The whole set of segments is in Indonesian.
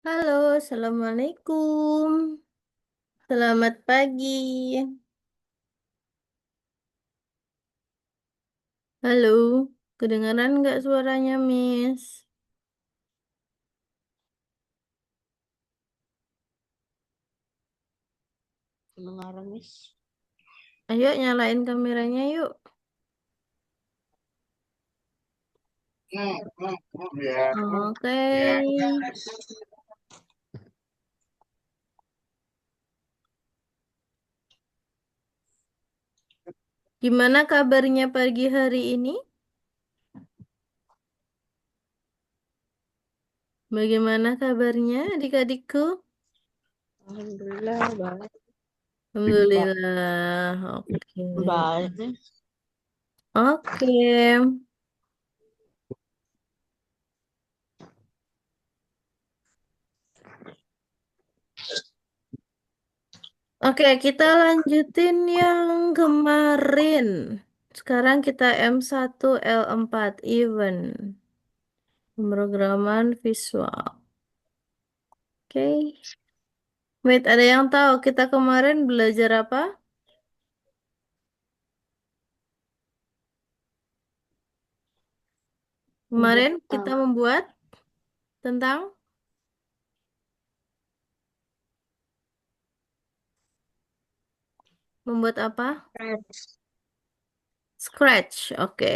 Halo, Assalamualaikum. Selamat pagi. Halo, kedengaran nggak suaranya, Miss? Kedengaran, Miss. Ayo, nyalain kameranya yuk. Oke. Gimana kabarnya pagi hari ini? Bagaimana kabarnya adik-adikku? Alhamdulillah baik. Alhamdulillah. Oke. Baik nih. Oke. Oke, kita lanjutin yang kemarin. Sekarang kita M1 L4 event. Pemrograman visual. Oke. Wait, ada yang tahu kita kemarin belajar apa? Kemarin kita membuat Tentang membuat apa? Scratch. Scratch. Oke.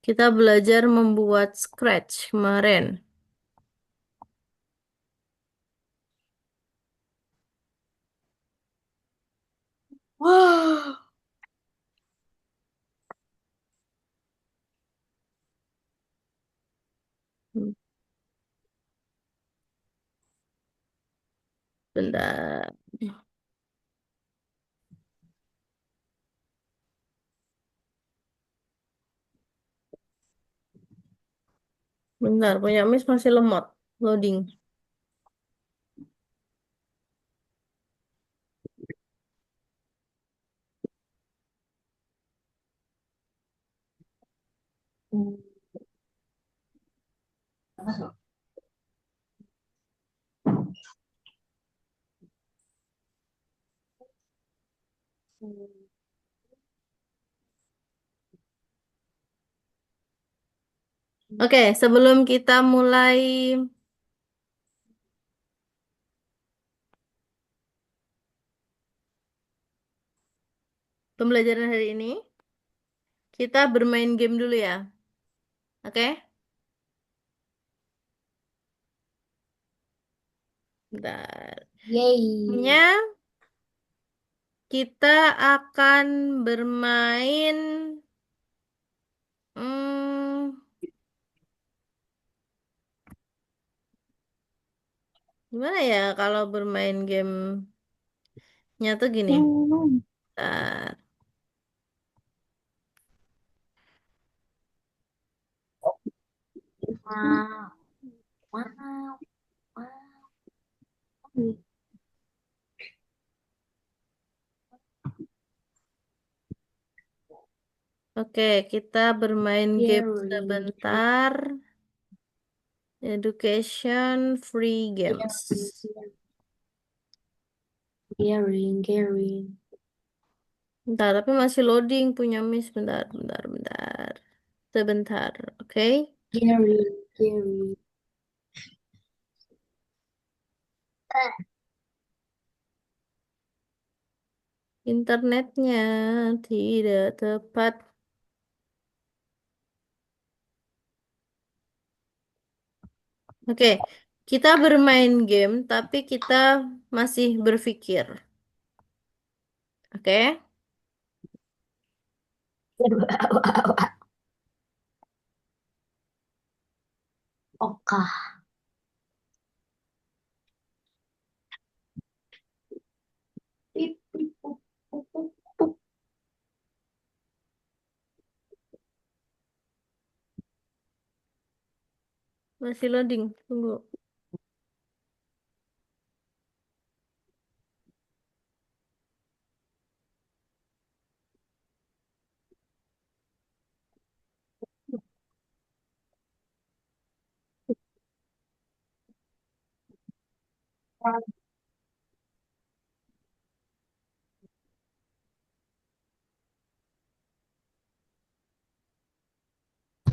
Kita belajar membuat scratch kemarin. Wah. Hmm, Bentar. Bentar, punya Miss masih lemot. Loading. Hmm. Oke, sebelum kita mulai pembelajaran hari ini, kita bermain game dulu ya. Oke? Bentar. Yay. Nya, kita akan bermain hmm, gimana ya kalau bermain gamenya tuh gini. Hmm. Bentar. Wow. Wow. Wow. Oke, kita bermain game Gary. sebentar. Education free Gary. games. Gary. Gary. Bentar, tapi masih loading punya Miss. Bentar, bentar, bentar. Sebentar, oke? Gary. Gary. Internetnya tidak tepat. Oke, kita bermain game, tapi kita masih berpikir. Oke? Oka. Pip, pip, pup, pup, pup, pup. Masih loading. Tunggu.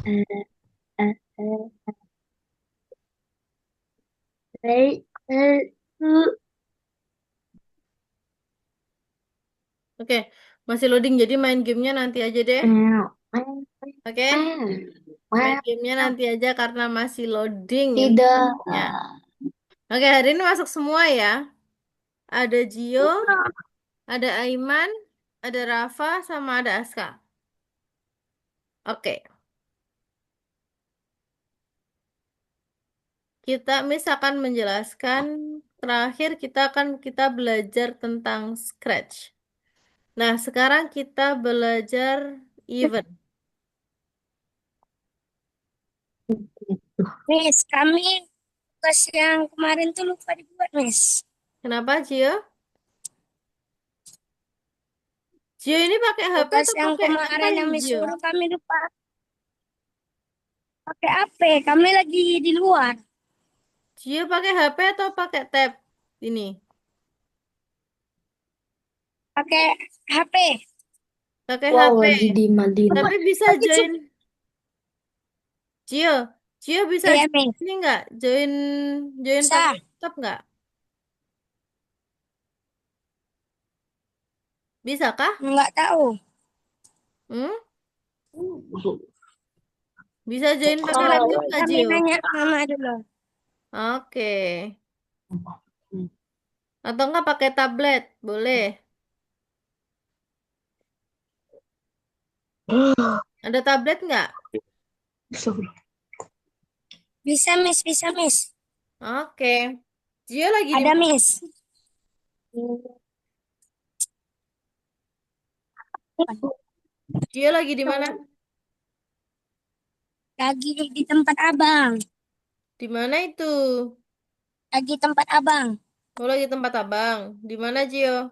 Eh, eh, eh, eh, Oke, masih loading. Jadi main gamenya nanti aja deh. Oke? Main Wow. gamenya nanti aja karena masih loading Tidak. internetnya. Oke, hari ini masuk semua ya. Ada Gio, ada Aiman, ada Rafa, sama ada Aska. Oke, kita Miss akan menjelaskan. Terakhir kita belajar tentang Scratch. Nah, sekarang kita belajar event. Miss, kami tugas yang kemarin tuh lupa dibuat, Miss. Kenapa, Gio? Gio ini pakai HP Tugas atau yang pakai apa kemarin yang ini, Miss Gio? suruh kami lupa pakai HP. Kami lagi di luar. Gio pakai HP atau pakai tab? Ini. Pakai HP. Pakai Wow, HP. lagi di Madinah. Tapi bisa Tapi join. Gio. Cio bisa Saya, Miss. ini nggak? Join join pakai Bisa. laptop nggak? Bisa kah? Nggak tahu. Hmm? Bisa join pakai Coba laptop dulu nggak, kami Cio? nanya ke Mama dulu. Oke. Atau nggak pakai tablet? Boleh. Ada tablet nggak? Bisa, Miss. Bisa, Miss. Oke. Cio lagi di Ada, mana? Miss. Cio lagi di mana? Lagi di tempat abang. Di mana itu? Lagi tempat abang. Oh, lagi tempat abang. Di mana, Cio?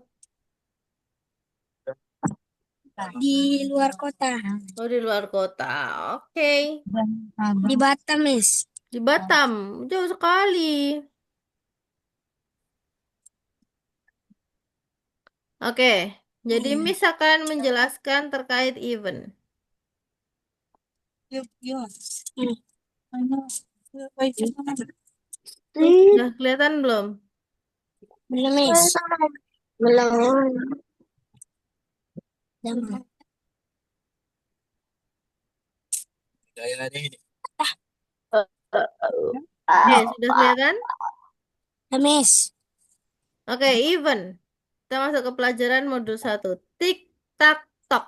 Di luar kota. Oh, di luar kota. Oke. Di Batam, Miss. Di Batam. Jauh sekali. Oke. Jadi Iya. Miss akan menjelaskan terkait event. Yuk, yuk. Sudah kelihatan belum? Belum, Miss. Belum. Belum. Oke, sudah kelihatan? Belum, Miss. Oke, event. Kita masuk ke pelajaran modul satu. Tik, tak, tok.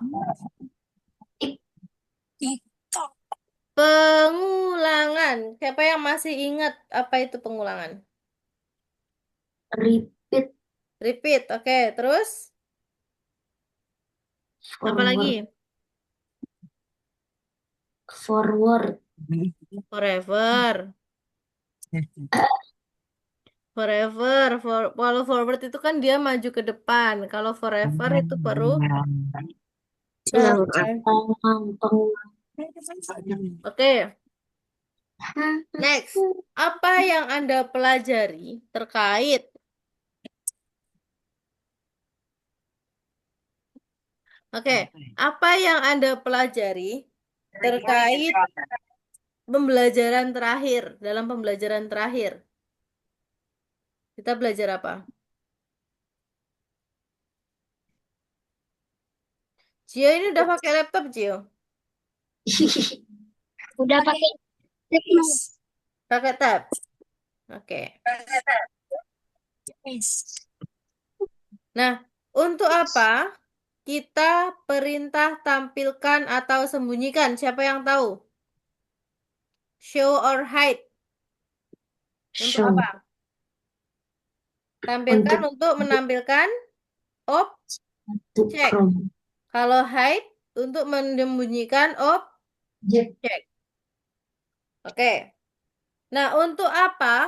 TikTok. Pengulangan. Siapa yang masih ingat apa itu pengulangan? Repeat Repeat. Oke, terus? Apa lagi? forward forward Forever. Forever. Kalau forward itu kan dia maju ke depan. Kalau forever itu baru belakang. Oke, next. Apa yang Anda pelajari terkait? Oke, apa yang Anda pelajari terkait pembelajaran terakhir? Dalam pembelajaran terakhir, kita belajar apa? Cio ini udah pakai laptop, Cio? Udah pakai Miss. Pakai tab? Oke. Miss. Nah, untuk apa kita perintah tampilkan atau sembunyikan? Siapa yang tahu? Show or hide? Untuk show apa? Tampilkan untuk untuk menampilkan objek. from Kalau hide untuk menyembunyikan jet objek. Oke. Nah, untuk apa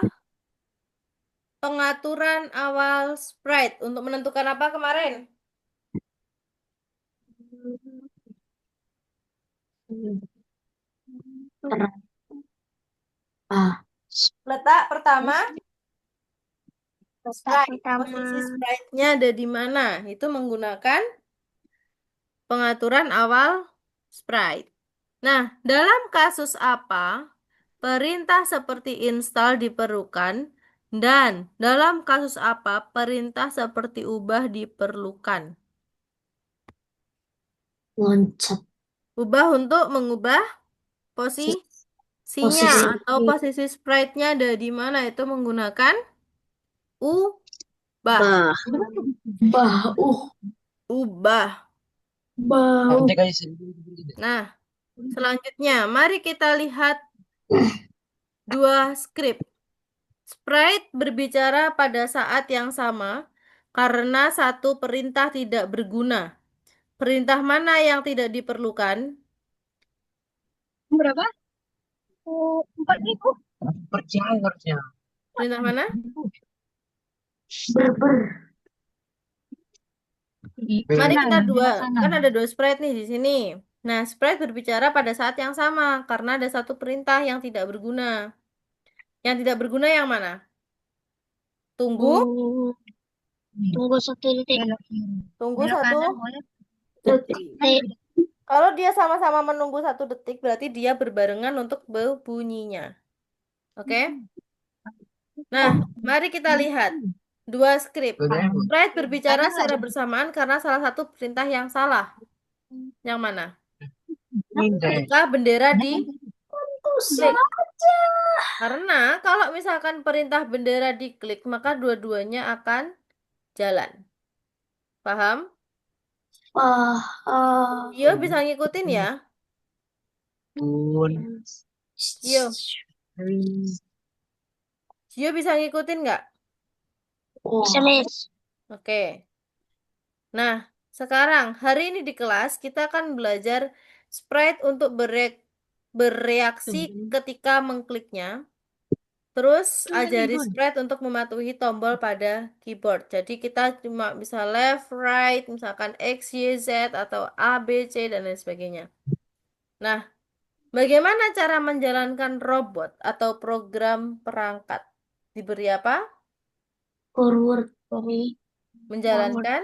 pengaturan awal sprite? Untuk menentukan apa kemarin? ter ah Letak pertama Letak sprite. pertama. Posisi sprite-nya ada di mana? Itu menggunakan pengaturan awal sprite. Nah, dalam kasus apa perintah seperti install diperlukan dan dalam kasus apa perintah seperti ubah diperlukan? loncat Ubah untuk mengubah posisinya posisi atau posisi sprite-nya ada di mana? Itu menggunakan ubah. bah bah Ubah. bau Nah, selanjutnya mari kita lihat dua skrip. Sprite berbicara pada saat yang sama karena satu perintah tidak berguna. Perintah mana yang tidak diperlukan? Berapa? 4.000. percaya harusnya Perintah mana? ber Mari kita dua, Sana. kan ada dua sprite nih di sini. Nah, sprite berbicara pada saat yang sama karena ada satu perintah yang tidak berguna. Yang tidak berguna yang mana? Tunggu, Hmm, tunggu 1 detik. tunggu Belok satu kanan boleh. detik. Kalau dia sama-sama menunggu 1 detik, berarti dia berbarengan untuk berbunyinya. Oke? Nah, mari kita lihat dua skrip. Doraemon. Sprite berbicara secara bersamaan karena salah satu perintah yang salah. Yang mana? Mindai. Ketika bendera di Tentu klik. saja. Karena kalau misalkan perintah bendera diklik, maka dua-duanya akan jalan. Paham? Yo bisa ngikutin ya. Bun. Yo, Yo bisa ngikutin nggak? Bisa, Wah, Miss. Oke. Nah, sekarang hari ini di kelas kita akan belajar sprite untuk bereaksi ketika mengkliknya. Terus ajari sprite untuk mematuhi tombol pada keyboard. Jadi kita cuma bisa left, right, misalkan X, Y, Z, atau A, B, C, dan lain sebagainya. Nah, bagaimana cara menjalankan robot atau program perangkat? Diberi apa? forward. Menjalankan,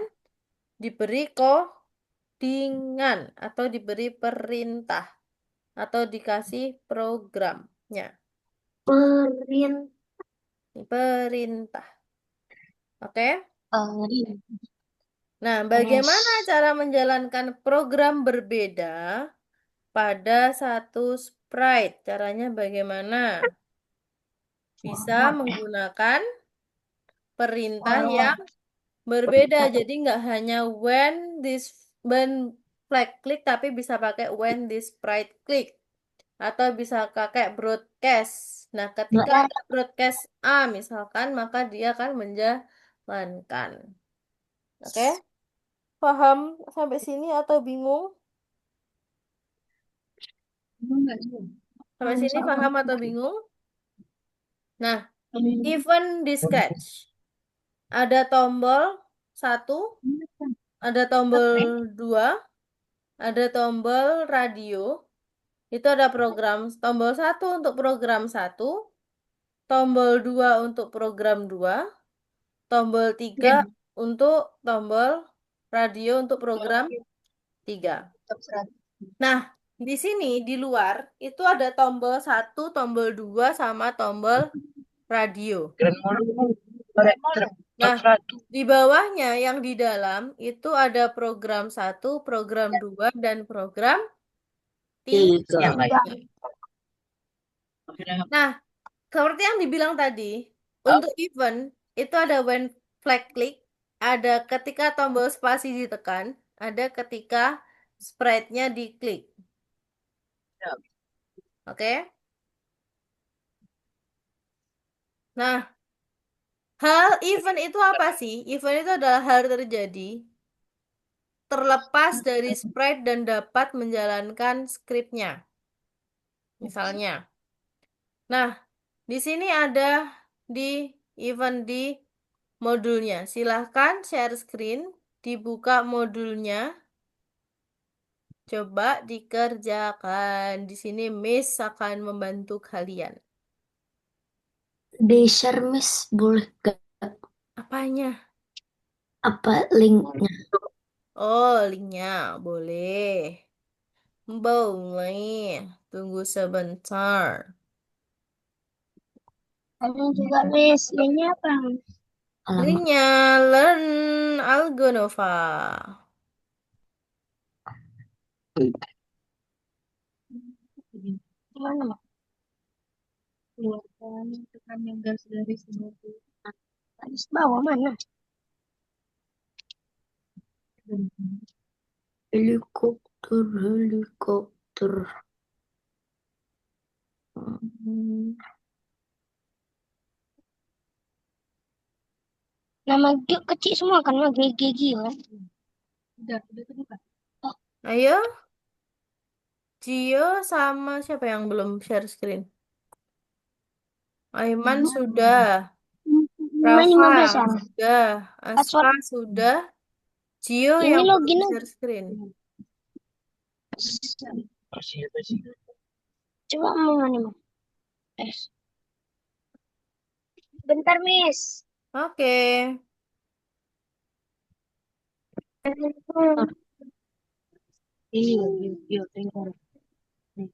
diberi codingan, atau diberi perintah, atau dikasih programnya. Perintah. Perintah. Oke? Nah, bagaimana cara menjalankan program berbeda pada satu sprite? Caranya bagaimana? Bisa menggunakan perintah yang berbeda. Jadi nggak hanya when flag click, tapi bisa pakai when this sprite click. Atau bisa pakai broadcast. Nah, ketika ada broadcast A misalkan, maka dia akan menjalankan. Oke? Paham sampai sini atau bingung? Sampai sini paham atau bingung? Nah, event dispatch. Ada tombol 1, ada tombol 2, ada tombol radio. Itu ada program tombol 1 untuk program 1, tombol 2 untuk program 2, tombol 3 untuk tombol radio untuk program 3. Nah, di sini di luar itu ada tombol 1, tombol 2 sama tombol radio. Keren mulu. Nah, di bawahnya yang di dalam itu ada program 1, program 2, dan program 3. Yang kayak Nah, seperti yang dibilang tadi, untuk event itu ada when flag click, ada ketika tombol spasi ditekan, ada ketika sprite-nya diklik. Oke? Nah, hal event itu apa sih? Event itu adalah hal terjadi terlepas dari sprite dan dapat menjalankan skripnya. Misalnya. Nah, di sini ada di event di modulnya. Silahkan share screen, dibuka modulnya. Coba dikerjakan. Di sini Miss akan membantu kalian. di share miss boleh gak? Apanya? Apa linknya? Oh, linknya. Boleh. Boleh. Tunggu sebentar. Ada juga, Miss. Ini apa? Alamak. Linknya Learn Algonova. Mana, Mak? Tekan yang garis garis bawah mana? Helikopter, helikopter. Hmm. Nama kecil semua kan, Mak? GG kan? Udah terbuka. Ayo, Gio sama siapa yang belum share screen? Aiman sudah, Cuma Rafa 15 ya. sudah, Aska Password sudah, Gio ini yang belum login share screen. coba mau mana, Mak? Bentar, Miss. Oke, Ini lagi biotengkar. Nih,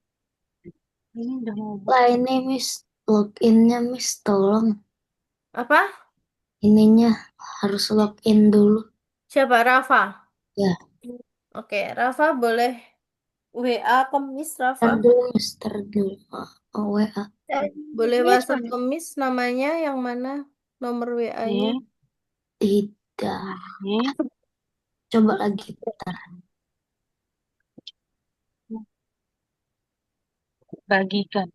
ini udah mau Lah ini Miss, loginnya Miss, tolong. Apa? Ininya harus login dulu. Siapa? Rafa. Ya, Oke, Rafa boleh WA ke Miss Rafa. ntar dulu Miss, ntar dulu. WA. Boleh Miss WhatsApp mana? ke Miss namanya yang mana? Nomor WA-nya. nih, Tidak. nih, Coba lagi ntar. bagikan.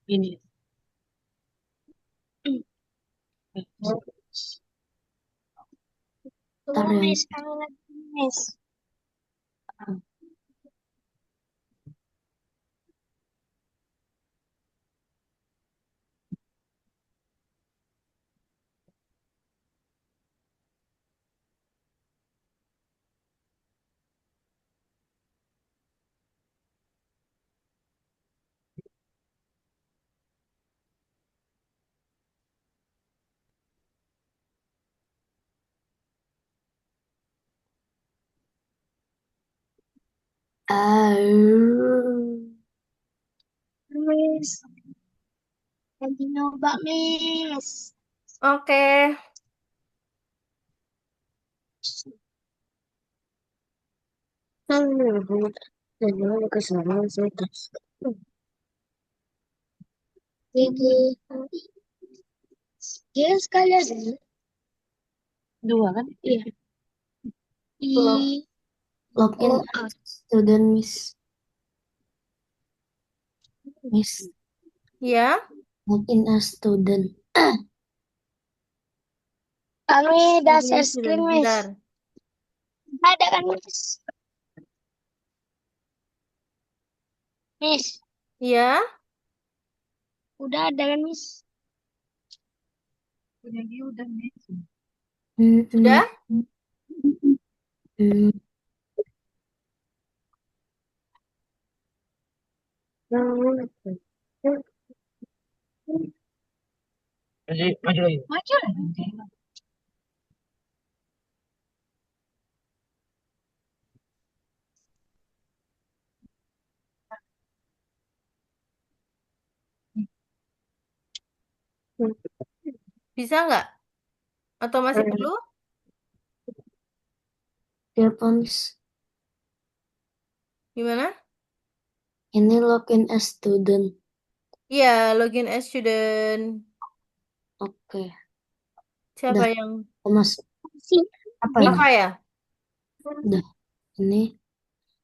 Ini. Ntar Tunggu ya. Miss, kami lagi Miss. Ah. Miss, lagi nyoba Miss. Oke. Gigi, dia sekali aja. Dua kan? Iya. Log, I login O A. as student Miss. Miss, Ya. login as student. Kami udah share screen Miss. Bentar. Ada kan Miss? Miss, Ya. udah ada kan Miss? Punya dia udah nih. Hmm, hmm, Sudah? hmm. Maju lagi. Maju lagi. Bisa nggak? Atau masih perlu? Siapa Miss? Gimana? Ini login as student. Iya, login as student. Oke, Siapa udah. yang? Mas, Sih. apa ini? Rafa ya? Udah. Ini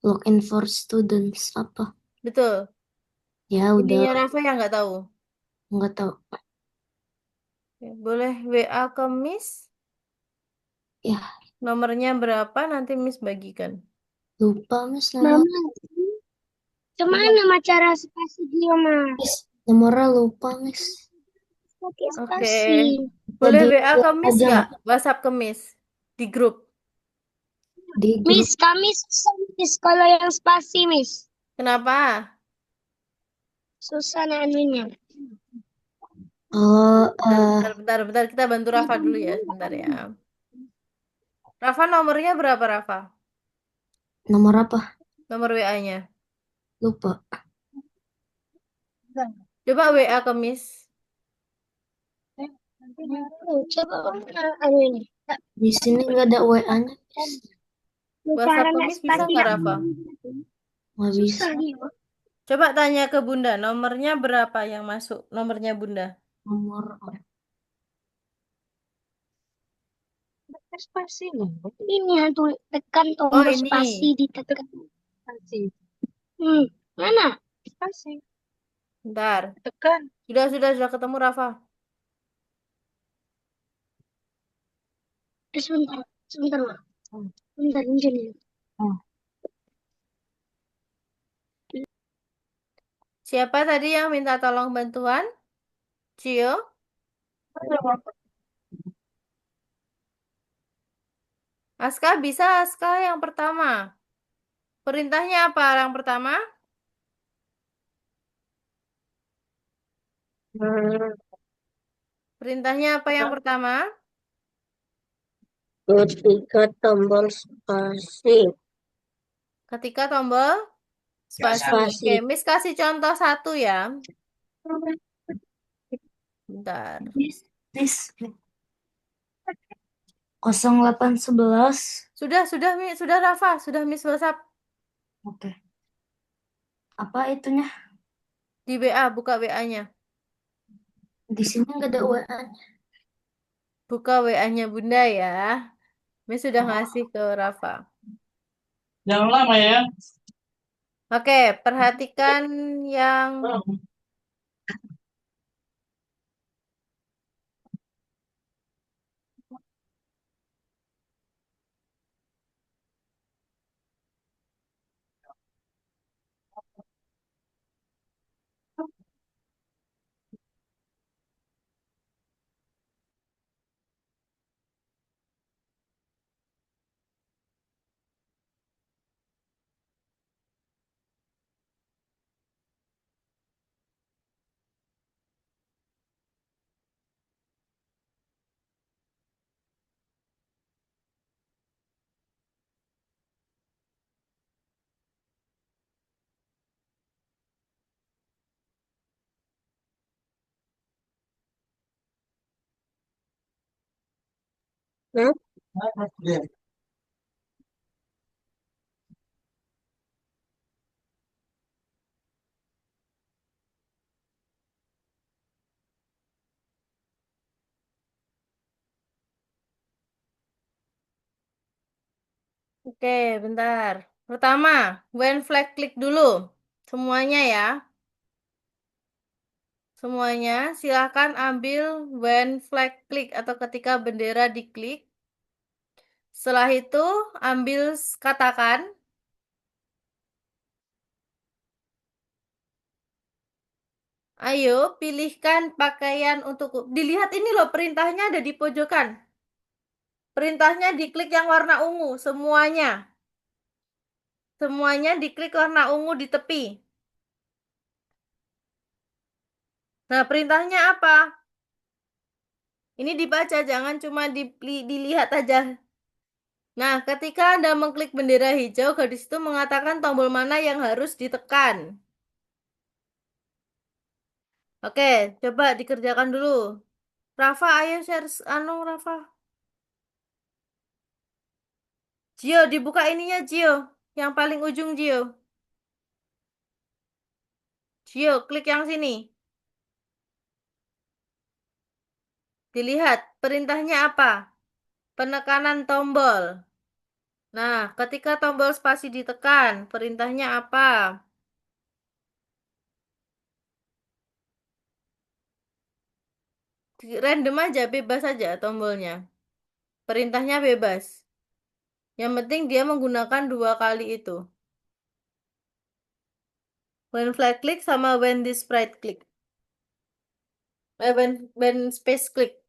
login for students apa? Betul. Ya udah, Ininya Rafa yang nggak tahu. nggak tahu. Ya, boleh WA ke Miss. Ya, Nomornya berapa? Nanti Miss bagikan. lupa Miss nomor. Mama, gimana sama cara spasi dia mah? Miss, nomornya lupa Miss. Pakai Oke. spasi. Boleh Di WA ke Miss aja nggak? nggak WhatsApp ke Miss. Di grup. di grup. Miss, kami susah Miss kalau yang spasi Miss. Kenapa? Susah anunya. Oh, Bentar. Kita bantu Rafa dulu ya. Sebentar ya. Rafa nomornya berapa Rafa? nomor apa? Nomor WA-nya. Lupa. Coba WA ke Miss. Coba mana anunya? Di sini nggak ada WA-nya, Miss. WhatsApp Cara ke nggak Miss bisa spasi nggak dah. Rafa? Nggak bisa. Susah dia. Coba tanya ke Bunda, nomornya berapa yang masuk? Nomornya Bunda. Nomor Spasi loh. Ini hantu tekan Oh tombol ini. spasi ditekan. Spasi. Mana? Spasi. Bentar. Tekan. Sudah ketemu Rafa. Sebentar, sebentar, Mak. Hmm. Sebentar, ini. Hmm. Siapa tadi yang minta tolong bantuan? Cio? Aska bisa Aska yang pertama. Perintahnya apa yang pertama? Perintahnya apa yang pertama? ketika tombol spasi. Ketika tombol spasi. Spasi. Oke, Miss kasih contoh satu ya. Bentar. Miss, 0811. Sudah Rafa, sudah Miss WhatsApp Oke. Apa itunya? di WA, buka WA-nya. Di sini nggak ada WA. Buka WA-nya Bunda ya. Miss sudah ngasih ke Rafa. Jangan lama ya. Oke, perhatikan yang Oke, bentar. Pertama, when flag click dulu. Semuanya ya. Semuanya silakan ambil when flag click atau ketika bendera diklik. Setelah itu ambil katakan ayo pilihkan pakaian untuk dilihat ini loh perintahnya ada di pojokan. Perintahnya diklik yang warna ungu semuanya. Semuanya diklik warna ungu di tepi. Nah, perintahnya apa? Ini dibaca, jangan cuma dilihat aja. Nah, ketika Anda mengklik bendera hijau, gadis itu mengatakan tombol mana yang harus ditekan. Oke, coba dikerjakan dulu. Rafa, ayo share Rafa. Gio, dibuka ininya Gio. Yang paling ujung Gio. Gio, klik yang sini. Dilihat, perintahnya apa? Penekanan tombol. Nah, ketika tombol spasi ditekan, perintahnya apa? Random aja, bebas aja tombolnya. Perintahnya bebas. Yang penting dia menggunakan dua kali itu. When flag click sama when this sprite click. When space click.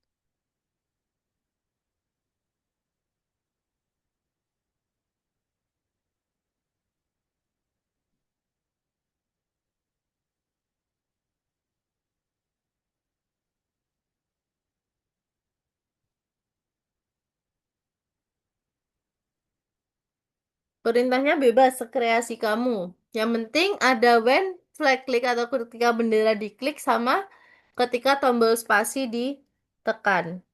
Perintahnya bebas, sekreasi kamu. Yang penting ada when flag click atau ketika bendera diklik sama ketika tombol spasi ditekan.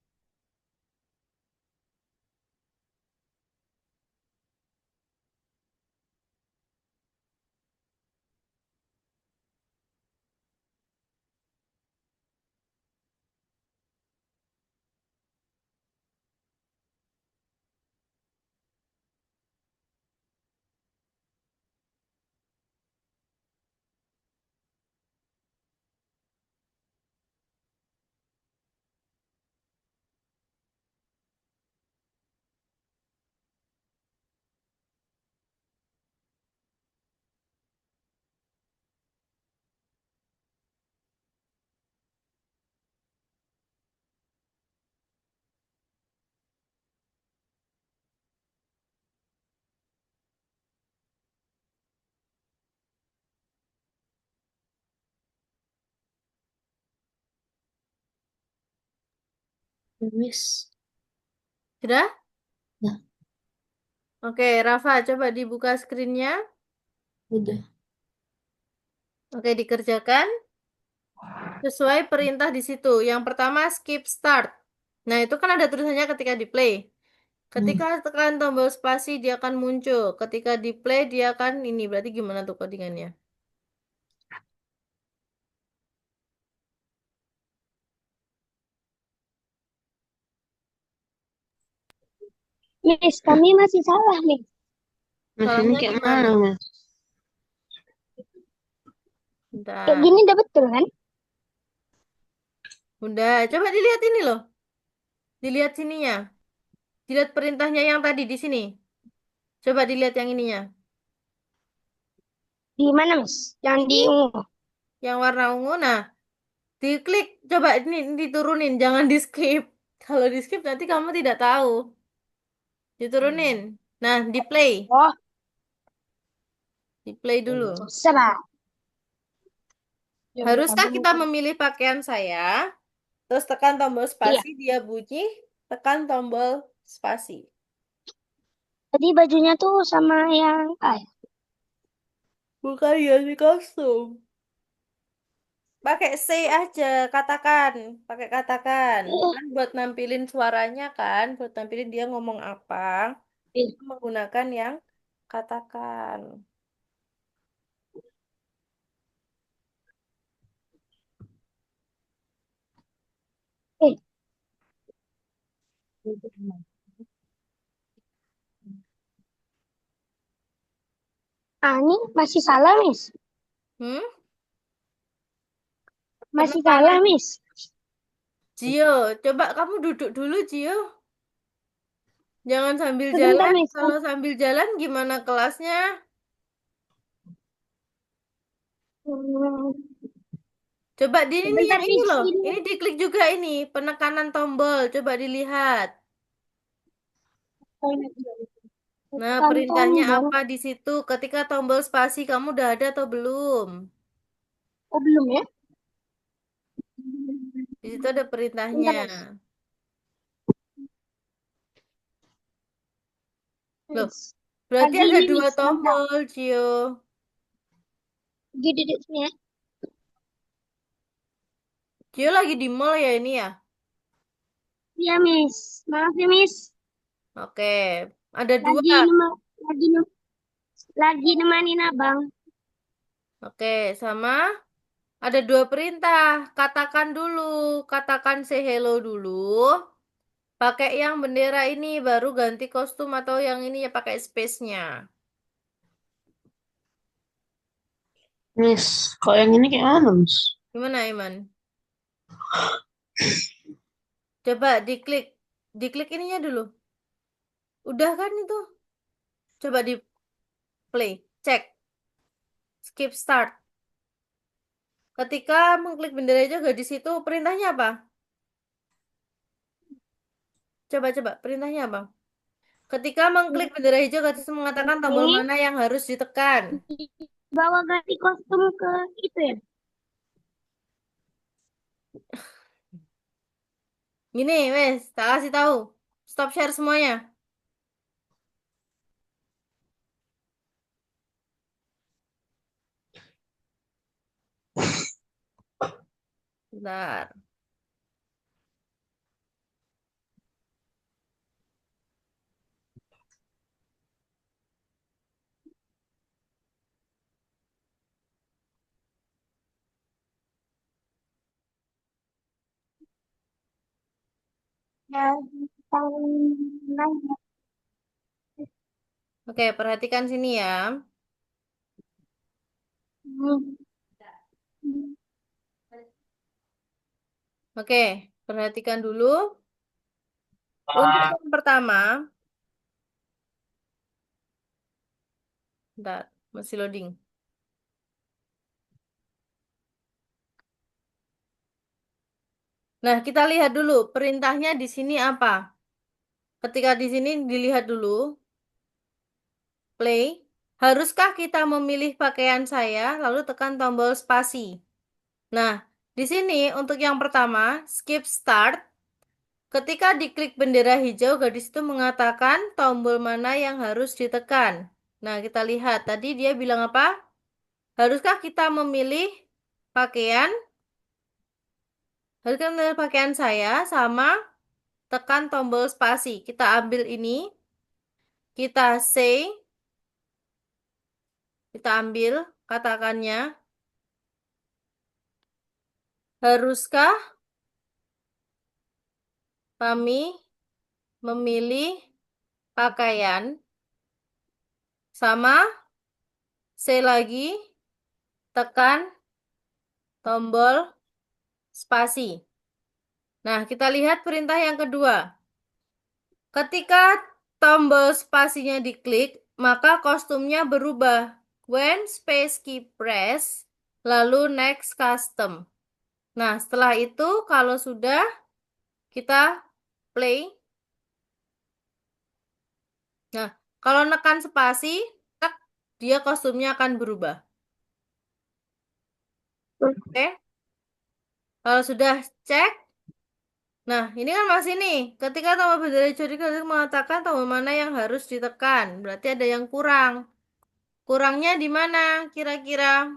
Miss. Sudah? Ya. Oke, Rafa, coba dibuka screen-nya. Udah. Oke, dikerjakan sesuai perintah di situ. Yang pertama, skip start. Nah, itu kan ada tulisannya ketika di play. Ketika tekan tombol spasi, dia akan muncul. Ketika di play, dia akan ini. Berarti gimana tuh codingannya? Miss, kami masih salah, Miss. Mas ini Salahnya kayak gimana? mana, Mas? Kayak Bentar. gini udah betul kan? Udah, coba dilihat ini loh. Dilihat sininya. Dilihat perintahnya yang tadi di sini. Coba dilihat yang ininya. Di mana, Miss? Yang di Ini ungu. yang warna ungu. Nah, diklik. Coba ini diturunin. Jangan di skip. Kalau di skip nanti kamu tidak tahu. Diturunin. Nah, di play. Oh, Di play dulu. serah. Haruskah kita memilih pakaian saya? Terus tekan tombol Iya. spasi, dia bunyi. Tekan tombol spasi. Tadi bajunya tuh sama yang Bukan ya, di kostum. Pakai C aja, katakan. Pakai katakan. Kan buat nampilin suaranya kan, buat nampilin dia ngomong apa. eh, Itu menggunakan yang katakan. eh, ini masih salah, Miss. Hmm? Masih salah, Penekanan. Miss. Gio, coba kamu duduk dulu, Gio. Jangan sambil Sebentar, jalan. Miss. Kalau sambil jalan gimana kelasnya? Hmm, Coba di ini sebentar, yang ini Miss. loh. Ini Ini diklik juga ini, penekanan tombol. Coba dilihat. Nah, tekan perintahnya tombol. apa di situ? Ketika tombol spasi kamu udah ada atau belum? Oh, belum ya? Di situ ada perintahnya. Sebentar, Miss. Loh, Miss. berarti Lagi ada ini, dua Miss. Bentar. tombol, Cio. Lagi duduk sini ya. Cio lagi di mall ya ini ya? Iya, Miss. Maaf ya, Miss. Oke, ada dua. Lagi lagi lagi nemanin abang. Oke, sama ada dua perintah. Katakan dulu, katakan say hello dulu. Pakai yang bendera ini, baru ganti kostum atau yang ini ya pakai space-nya. Miss, kok yang ini kayak mana, Mas? Gimana, Iman? Coba diklik, diklik ininya dulu. Udah kan itu? Coba di play, cek, skip start. Ketika mengklik bendera juga di situ, perintahnya apa? Coba-coba, perintahnya apa? Ketika mengklik bendera hijau, garis mengatakan tombol Ini mana yang harus ditekan. bawa ganti kostum ke itu ya. Gini, wes, tak kasih tahu. Stop share semuanya. Bentar. Dan tangan. Oke, perhatikan sini ya. Oke, perhatikan dulu. Untuk yang pertama, bentar, masih loading. Nah, kita lihat dulu perintahnya di sini apa. Ketika di sini dilihat dulu, play. Haruskah kita memilih pakaian saya, lalu tekan tombol spasi. Nah, di sini untuk yang pertama, skip start. Ketika diklik bendera hijau, gadis itu mengatakan tombol mana yang harus ditekan. Nah, kita lihat. Tadi dia bilang apa? Haruskah kita memilih pakaian? Haruskah memilih pakaian saya sama tekan tombol spasi. Kita ambil ini. Kita say. Kita ambil katakannya. Haruskah kami memilih pakaian sama say lagi tekan tombol spasi. Nah, kita lihat perintah yang kedua. Ketika tombol spasinya diklik, maka kostumnya berubah. When space key press, lalu next custom. Nah, setelah itu kalau sudah kita play. Nah, kalau nekan spasi, tak, dia kostumnya akan berubah. Oke? Kalau sudah cek, nah ini kan masih nih. Ketika tombol bendera hijau diklik mengatakan tombol mana yang harus ditekan. Berarti ada yang kurang. Kurangnya di mana kira-kira?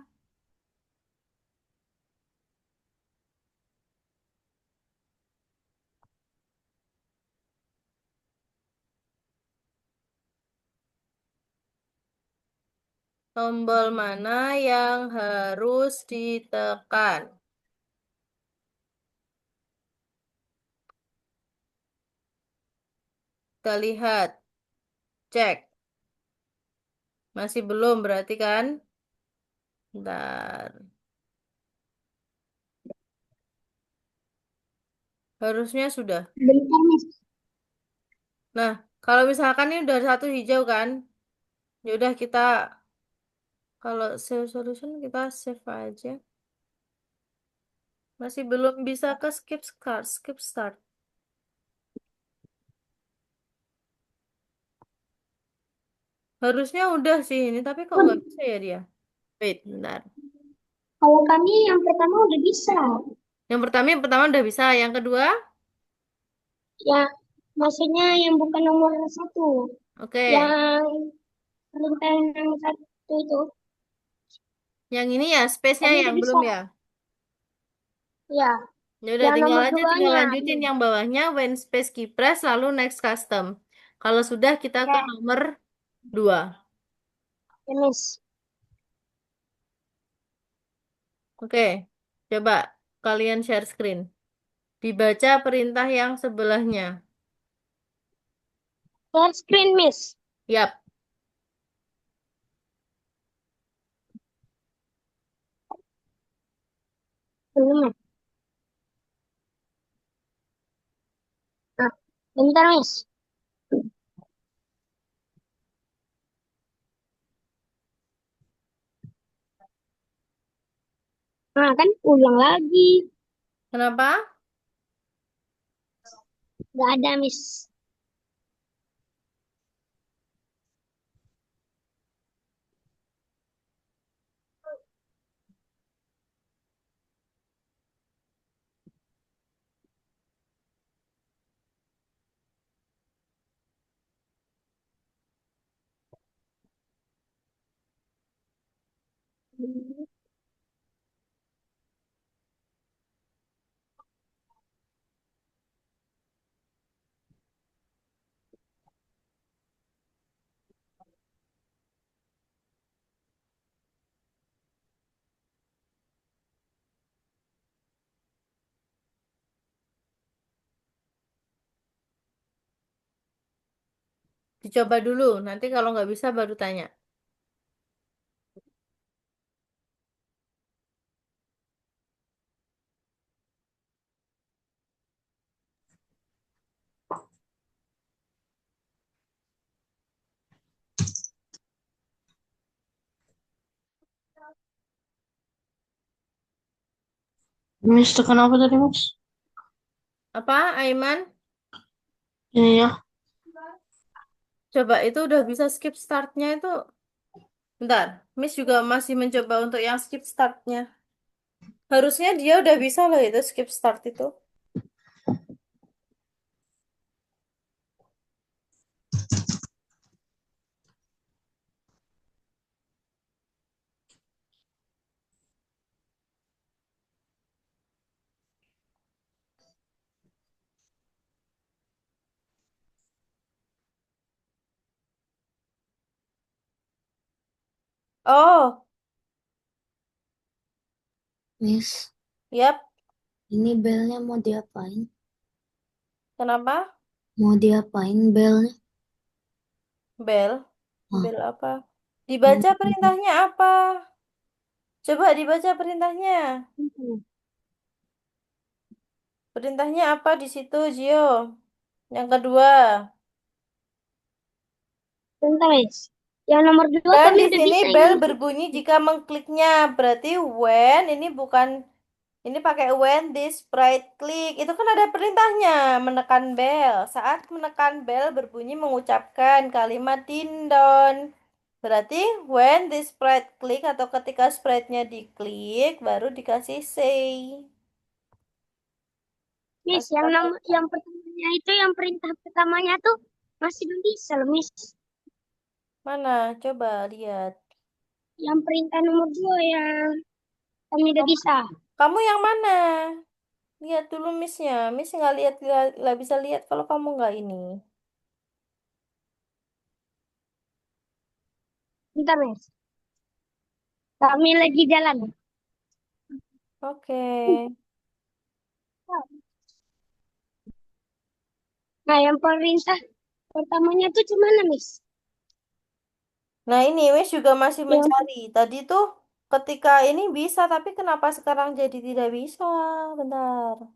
Tombol mana yang harus ditekan? Kita lihat. Cek. Masih belum berarti kan? Bentar. Harusnya sudah. Bentar, Miss. Nah, kalau misalkan ini udah satu hijau kan? Ya udah kita kalau save solution kita save aja. Masih belum bisa ke skip start, skip start. Harusnya udah sih ini, tapi kok nggak bisa ya dia? Wait, bentar. Kalau kami yang pertama udah bisa. Yang pertama udah bisa, yang kedua, Ya, maksudnya yang bukan nomor satu. oke. Yang perintah yang satu itu. Yang ini ya, space-nya Kami yang udah bisa. belum ya. Ya, Ya udah yang tinggal nomor aja tinggal duanya. lanjutin yang bawahnya when space key press lalu next custom. Kalau sudah kita ke Ya, nomor 2. ya, Miss. Oke. Coba kalian share screen. Dibaca perintah yang sebelahnya. Share screen, Miss. Yap. Belum, ya? Nah, bentar, Miss. Nah, kan ulang lagi. Kenapa? Nggak ada, Miss. Dicoba dulu. Nanti kalau nggak bisa baru tanya. Miss tekan apa tadi, Miss? Apa, Aiman? Ini ya. Coba itu udah bisa skip startnya itu. Bentar. Miss juga masih mencoba untuk yang skip startnya. Harusnya dia udah bisa loh itu skip start itu. Oh, Miss, yap. ini belnya mau diapain? Kenapa? Mau diapain belnya? Bel. Ah, Bel apa? mau Dibaca perintahnya apa? Coba dibaca perintahnya. Perintahnya apa di situ, Gio? Yang kedua. Bentar, Miss. Yang nomor 2 Dan kami di udah sini bisa bel ini. berbunyi jika mengkliknya. Berarti when ini bukan ini pakai when this sprite click. Itu kan ada perintahnya menekan bel. Saat menekan bel berbunyi mengucapkan kalimat dindon. Berarti when this sprite click atau ketika sprite-nya diklik baru dikasih say. Miss, Kasih kata-kata. yang pertamanya itu yang perintah pertamanya tuh masih belum bisa loh, Miss. Mana? Coba lihat. Yang perintah nomor 2 yang kami udah bisa. Kamu yang mana? Lihat dulu Miss-nya. Miss nggak lihat nggak bisa lihat kalau kamu nggak ini. Bentar, Miss. Kami lagi jalan. Oke. Nah, yang perintah pertamanya tuh gimana, Miss? Nah ini Miss juga masih Yang mencari. Tadi tuh ketika ini bisa, tapi kenapa sekarang jadi tidak bisa? Bentar.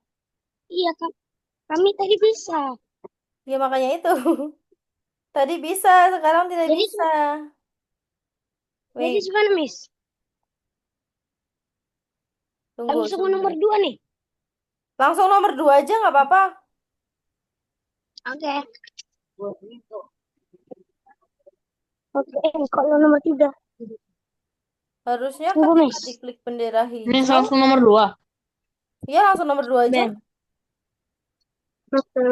iya, kami tadi bisa. Ya makanya itu. Tadi bisa, sekarang tidak Jadi bisa. jadi Wait, gimana, Miss? tunggu Langsung ke nomor sebentar. 2 nih. Langsung nomor 2 aja nggak apa-apa. Oke. Oke, kalau nomor 3. Harusnya Tunggu, ketika Miss. diklik bendera Ini hijau, langsung nomor 2. ya langsung nomor 2 aja. Ben. Oke.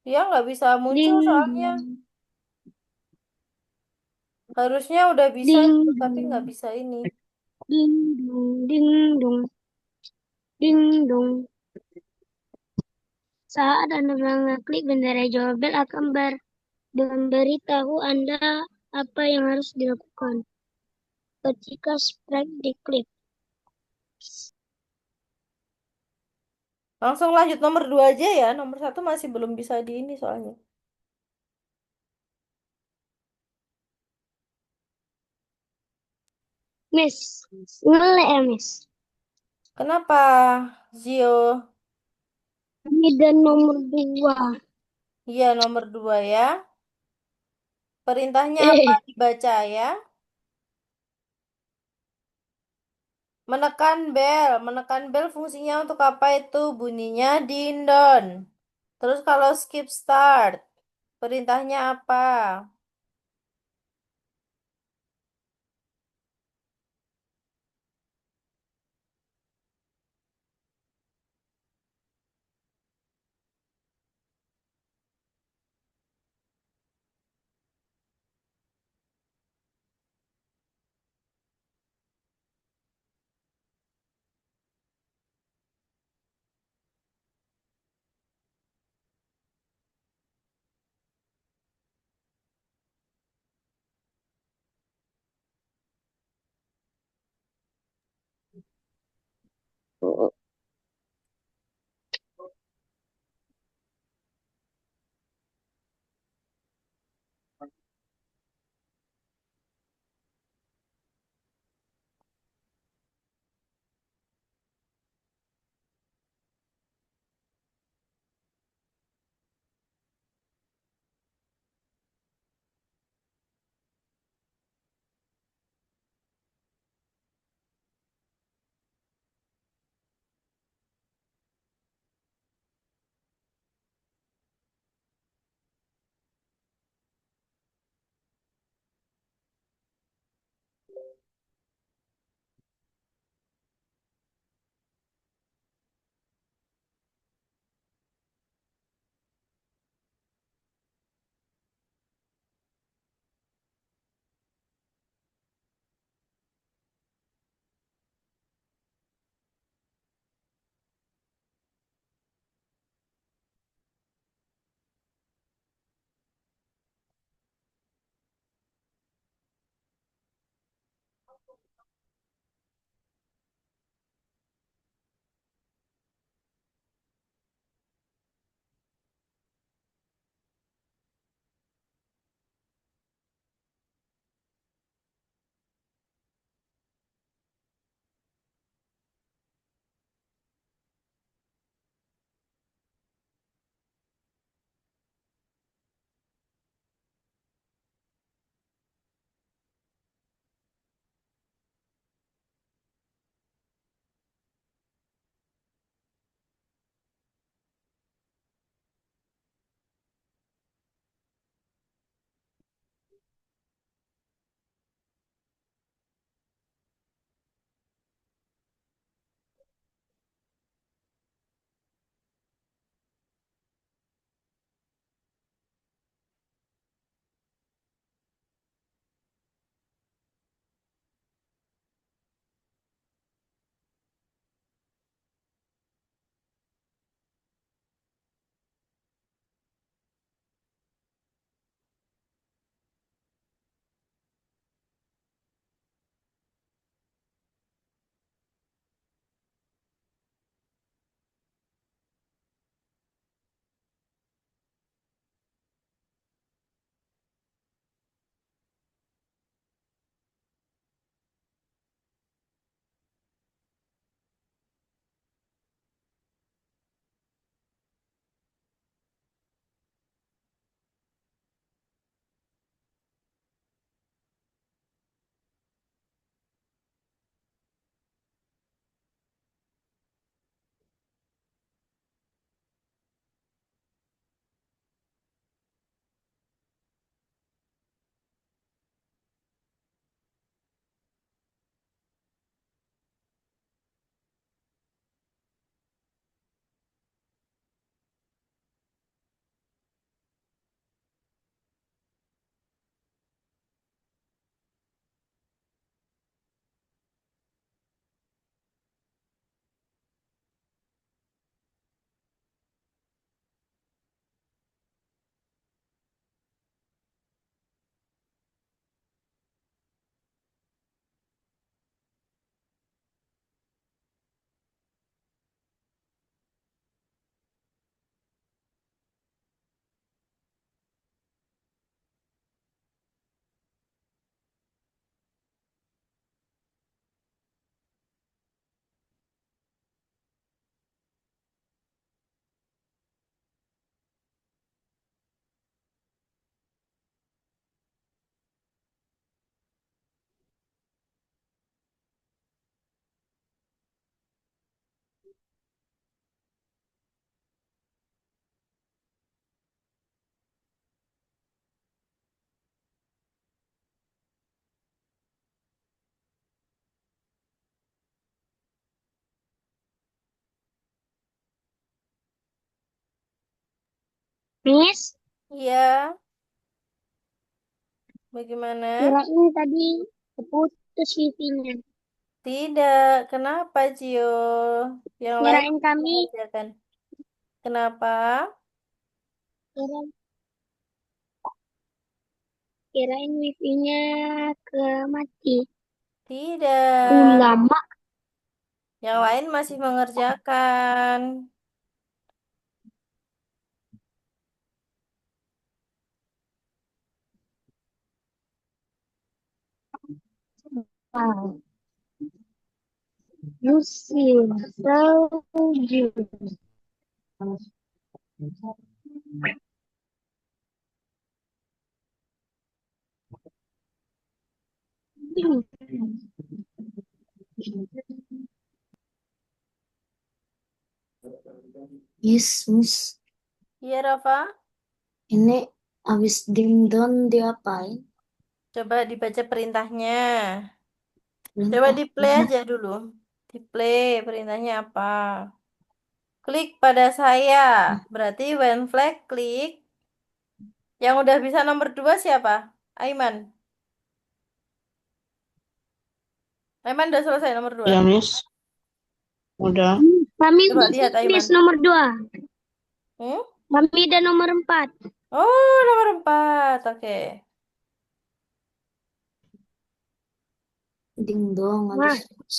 Ya nggak bisa muncul Ding, soalnya. ding, Harusnya udah bisa ding, itu, tapi nggak ding, bisa ini. ding, dong, ding, dong, ding, dong. Saat Anda mengeklik bendera Jobel akan memberitahu Anda apa yang harus dilakukan ketika sprite diklik. Langsung lanjut nomor 2 aja ya. Nomor 1 masih belum bisa di ini soalnya. Miss, ngelek ya, Miss. Kenapa, Zio? Ini dan nomor 2. Iya, nomor 2 ya. Perintahnya apa? Eh, Dibaca ya. Menekan bel. Menekan bel fungsinya untuk apa itu? Bunyinya dindon. Terus kalau skip start, perintahnya apa? Miss, Iya, bagaimana? kirain tadi keputus wifi-nya. Tidak, kenapa, Cio? Yang lain Kirain kami, mengerjakan. Kenapa? kirain, kirain wifi-nya ke mati. Tidak. Lama. Yang lain masih mengerjakan. Wow. Musim salju. Yes, Miss. Iya, Rafa. Ini habis dimdon diapain? Coba dibaca perintahnya. Coba Perintah di play mana? aja dulu. Di play perintahnya apa? Klik pada saya. Berarti when flag klik. Yang udah bisa nomor 2 siapa? Aiman. Aiman udah selesai nomor 2. Ya, Miss. Udah. Kami Coba udah lihat tulis Aiman. nomor 2. Hmm? Kami udah nomor 4. Oh, nomor 4. Oke. Ding dong, Nah, habis Miss.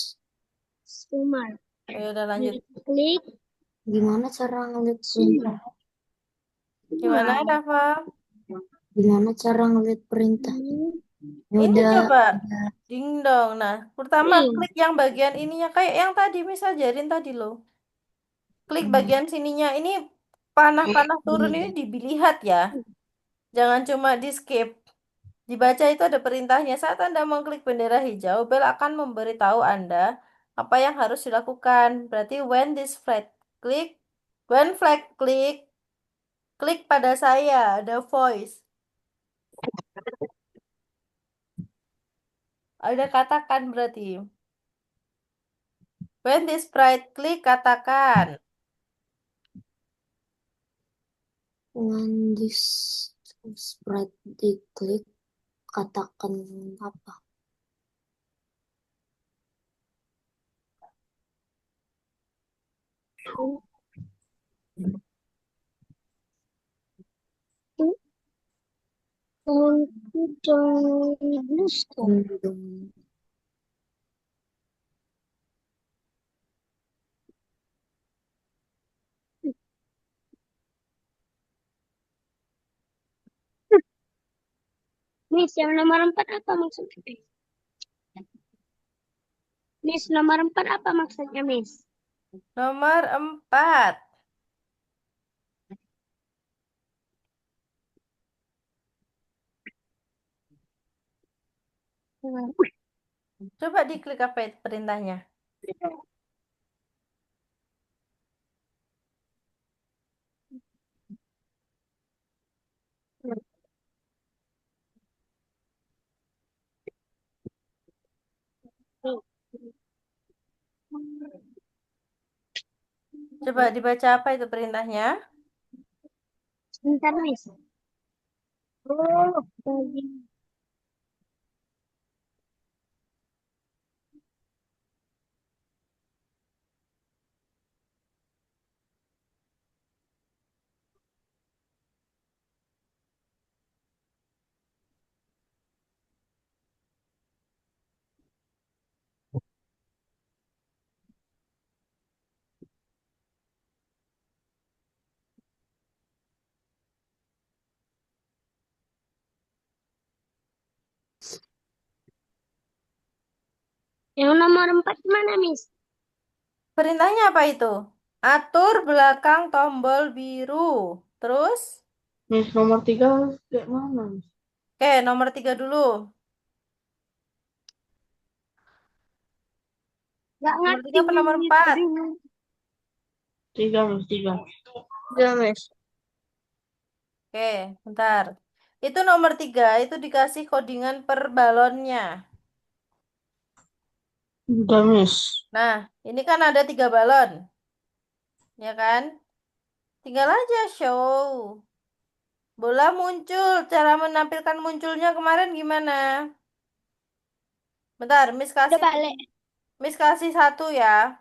Sumar. Ayo udah lanjut. Klik Gimana cara ngeliat perintah? Gimana, Sumar. Rafa? Gimana cara ngeliat perintah? Ya Ini udah, coba udah. ding dong. Nah, pertama Nih, klik yang bagian ininya kayak yang tadi Miss ajarin tadi loh. Klik bagian sininya. Ini panah-panah turun ini dilihat ya. Jangan cuma di skip. Dibaca itu ada perintahnya. Saat Anda mengklik bendera hijau, bel akan memberitahu Anda apa yang harus dilakukan. Berarti when flag click, klik pada saya, ada voice. Ada katakan berarti. When this sprite click, katakan. When this spread diklik, katakan apa? aku jangan lupa. Ding. Miss, yang nomor 4 apa maksudnya? Miss, nomor 4 apa maksudnya, Miss? Nomor 4. Coba diklik apa itu perintahnya. Coba dibaca apa itu perintahnya. Sebentar, Miss. Oh, tadi. Yang nomor 4 mana, Miss? Perintahnya apa itu? Atur belakang tombol biru. Terus? Miss nomor 3 kayak mana, Miss? Oke, nomor 3 dulu. Gak Nomor ngerti 3 apa nomor ini 4? tadi. 3, Miss, 3. Udah, Miss. Oke, bentar. Itu nomor 3, itu dikasih codingan per balonnya. Udah, Miss. Nah, ini kan ada 3 balon. Ya kan? Tinggal aja show. Bola muncul. Cara menampilkan munculnya kemarin gimana? Bentar, Udah balik. Miss kasih satu ya.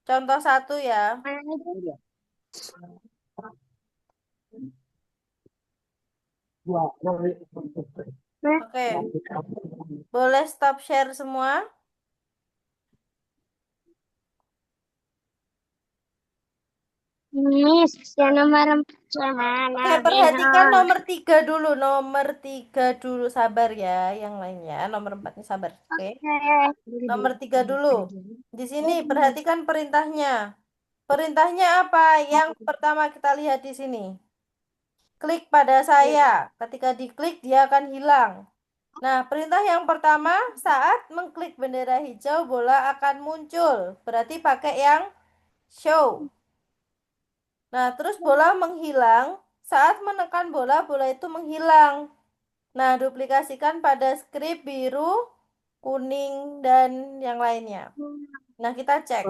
Contoh satu ya. Mana aja? Nah, Oke, boleh stop share semua? Miss, yang nomor 4 mana, Oke, perhatikan nomor 3 dulu. Nomor 3 dulu, sabar ya. Yang lainnya, nomor 4 sabar. Oke, nomor 3 dulu. Di sini perhatikan perintahnya. Perintahnya apa? Yang pertama kita lihat di sini. Klik pada saya. Ketika diklik, dia akan hilang. Nah, perintah yang pertama, saat mengklik bendera hijau, bola akan muncul. Berarti pakai yang show. Nah, terus bola menghilang. Saat menekan bola, bola itu menghilang. Nah, duplikasikan pada skrip biru, kuning, dan yang lainnya. Nah, kita cek.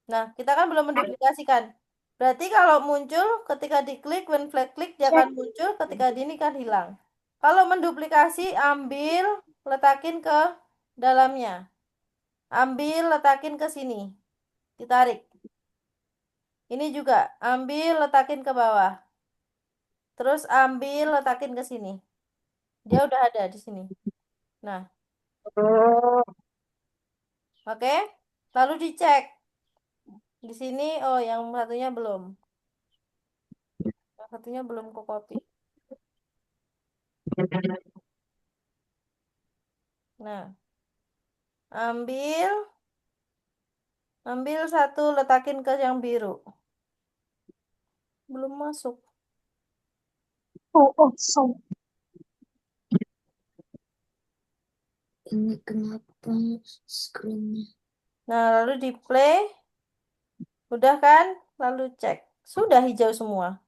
Nah, kita kan belum menduplikasikan. Berarti kalau muncul ketika diklik, when flag klik, dia akan muncul, ketika ini kan hilang. Kalau menduplikasi, ambil, letakin ke dalamnya. Ambil, letakin ke sini. Ditarik. Ini juga, ambil, letakin ke bawah. Terus ambil, letakin ke sini. Dia udah ada di sini. Nah, oke. Lalu dicek. Di sini, oh yang satunya belum. Yang satunya belum ku copy. Nah, ambil satu, letakin ke yang biru. Belum masuk. so. Ini kenapa screennya? Nah, lalu di play. Udah kan? Lalu cek. Sudah hijau semua.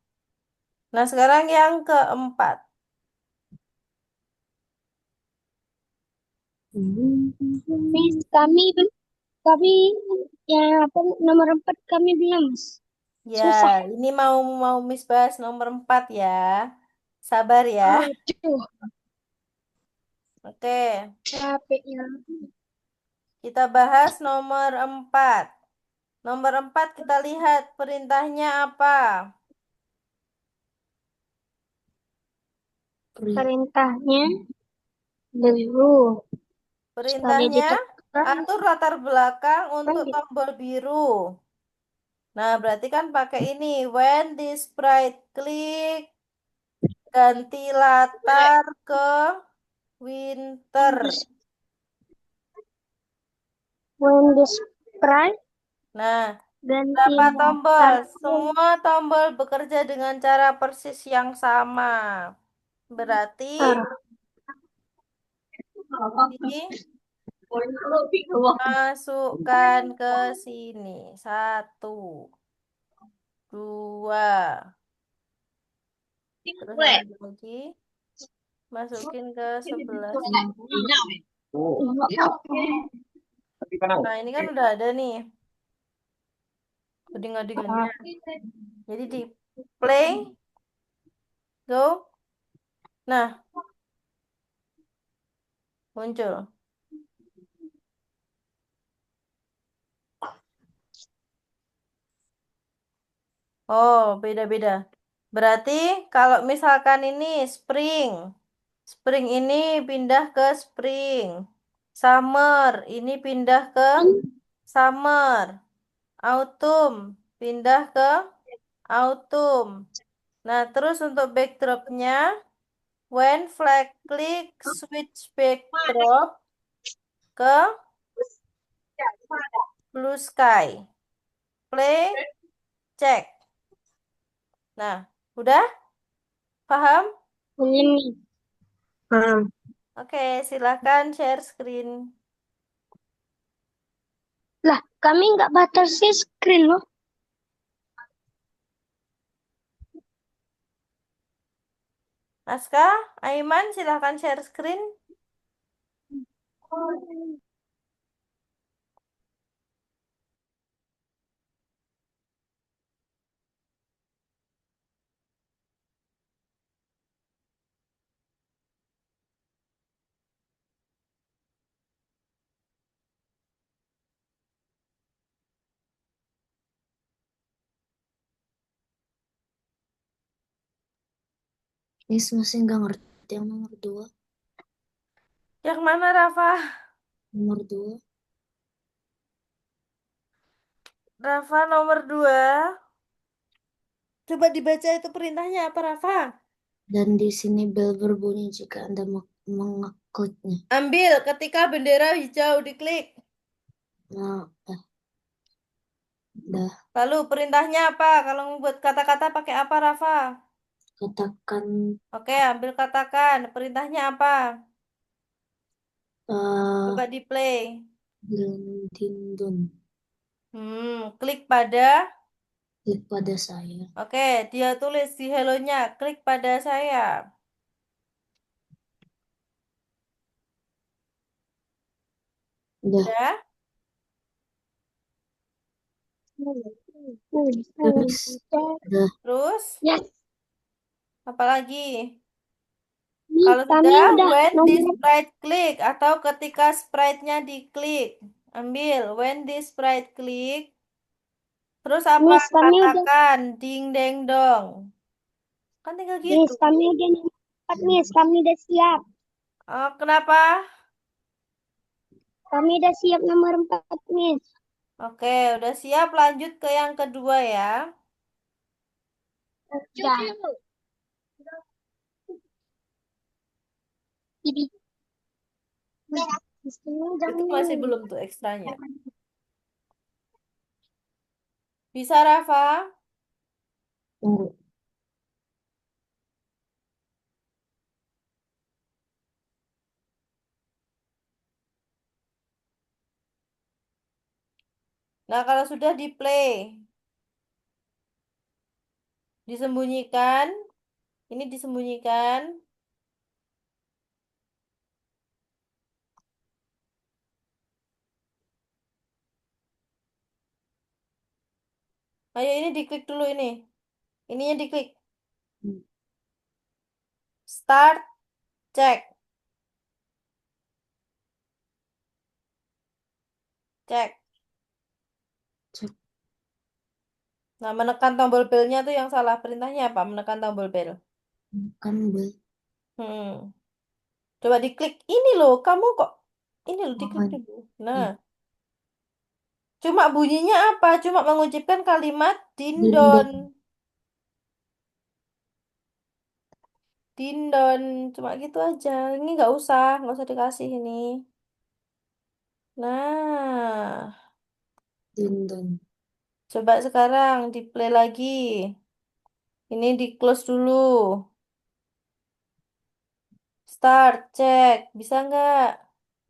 Nah, sekarang yang keempat. Miss, kami yang apa nomor 4 kami belum, Mas. Ya, Susah. ini mau Miss bahas nomor 4 ya. Sabar ya. Aduh, Oke, capeknya. kita bahas nomor 4. Nomor 4 kita lihat perintahnya apa. Perintahnya biru. Sekali Perintahnya ditekan, atur latar belakang kan untuk gitu. tombol biru. Nah, berarti kan pakai ini. When this sprite click, ganti latar ke winter. When the sprite Nah, ganti berapa tombol? latar Semua tombol bekerja dengan cara persis yang sama. Berarti masukkan ke sini. 1, 2. Terus lagi. Masukin ke 11. Nah, ini kan udah ada nih. Coding-codingannya. Jadi di play. Go. Nah, muncul. Oh, beda-beda. Berarti kalau misalkan ini spring. Spring ini pindah ke spring. Summer ini pindah ke summer. Autumn pindah ke autumn. Nah, terus untuk backdropnya, when flag click switch backdrop ke blue sky. Play, cek. Nah, udah? Paham? belum. Oke, silakan share screen. Lah, kami nggak batasi screen loh. Aska, Aiman, silakan share screen. Miss masih nggak ngerti yang nomor 2. Yang mana, Rafa? Nomor 2. Rafa nomor 2. Coba dibaca itu perintahnya apa, Rafa? Dan di sini bel berbunyi jika Anda mengekliknya. Ambil ketika bendera hijau diklik. Nah, dah Lalu perintahnya apa? Kalau membuat kata-kata pakai apa, Rafa? katakan Oke, ambil katakan. Perintahnya apa? Coba di play. Glendindun. Klik pada. Klik pada saya. Oke, dia tulis di hello-nya. Klik pada saya. Udah. Udah? Terus. Udah. Terus? Ya, Apalagi? Miss, Kalau kami sudah, udah when this nomor sprite click atau ketika sprite-nya diklik. Ambil, when this sprite click. Terus apa? Miss, kami udah Katakan, ding deng dong. Kan tinggal gitu. Miss, kami udah nomor 4, Miss, kami udah siap. Oh, kenapa? Kami udah siap nomor 4, Miss. Oke, udah siap. Lanjut ke yang kedua ya. Ya. Ini. Itu masih belum tuh ekstranya. Bisa, Rafa? Tunggu. Nah, kalau sudah di play, disembunyikan. Ini disembunyikan. Ayo ini diklik dulu ini. Ininya diklik. Hmm, Start, cek. Cek. Cek. Nah, menekan tombol belnya tuh yang salah. Perintahnya apa? Menekan tombol bel. Kan bel. Hmm. Coba diklik. Ini loh, kamu kok. Ini loh, diklik Oh, dulu. Nah, iya. cuma bunyinya apa? Cuma mengucapkan kalimat dindon. Dindon. Dindon. Cuma gitu aja. Ini nggak usah dikasih ini. Nah, Dindon. coba sekarang di play lagi. Ini di close dulu. Start, cek. Bisa nggak?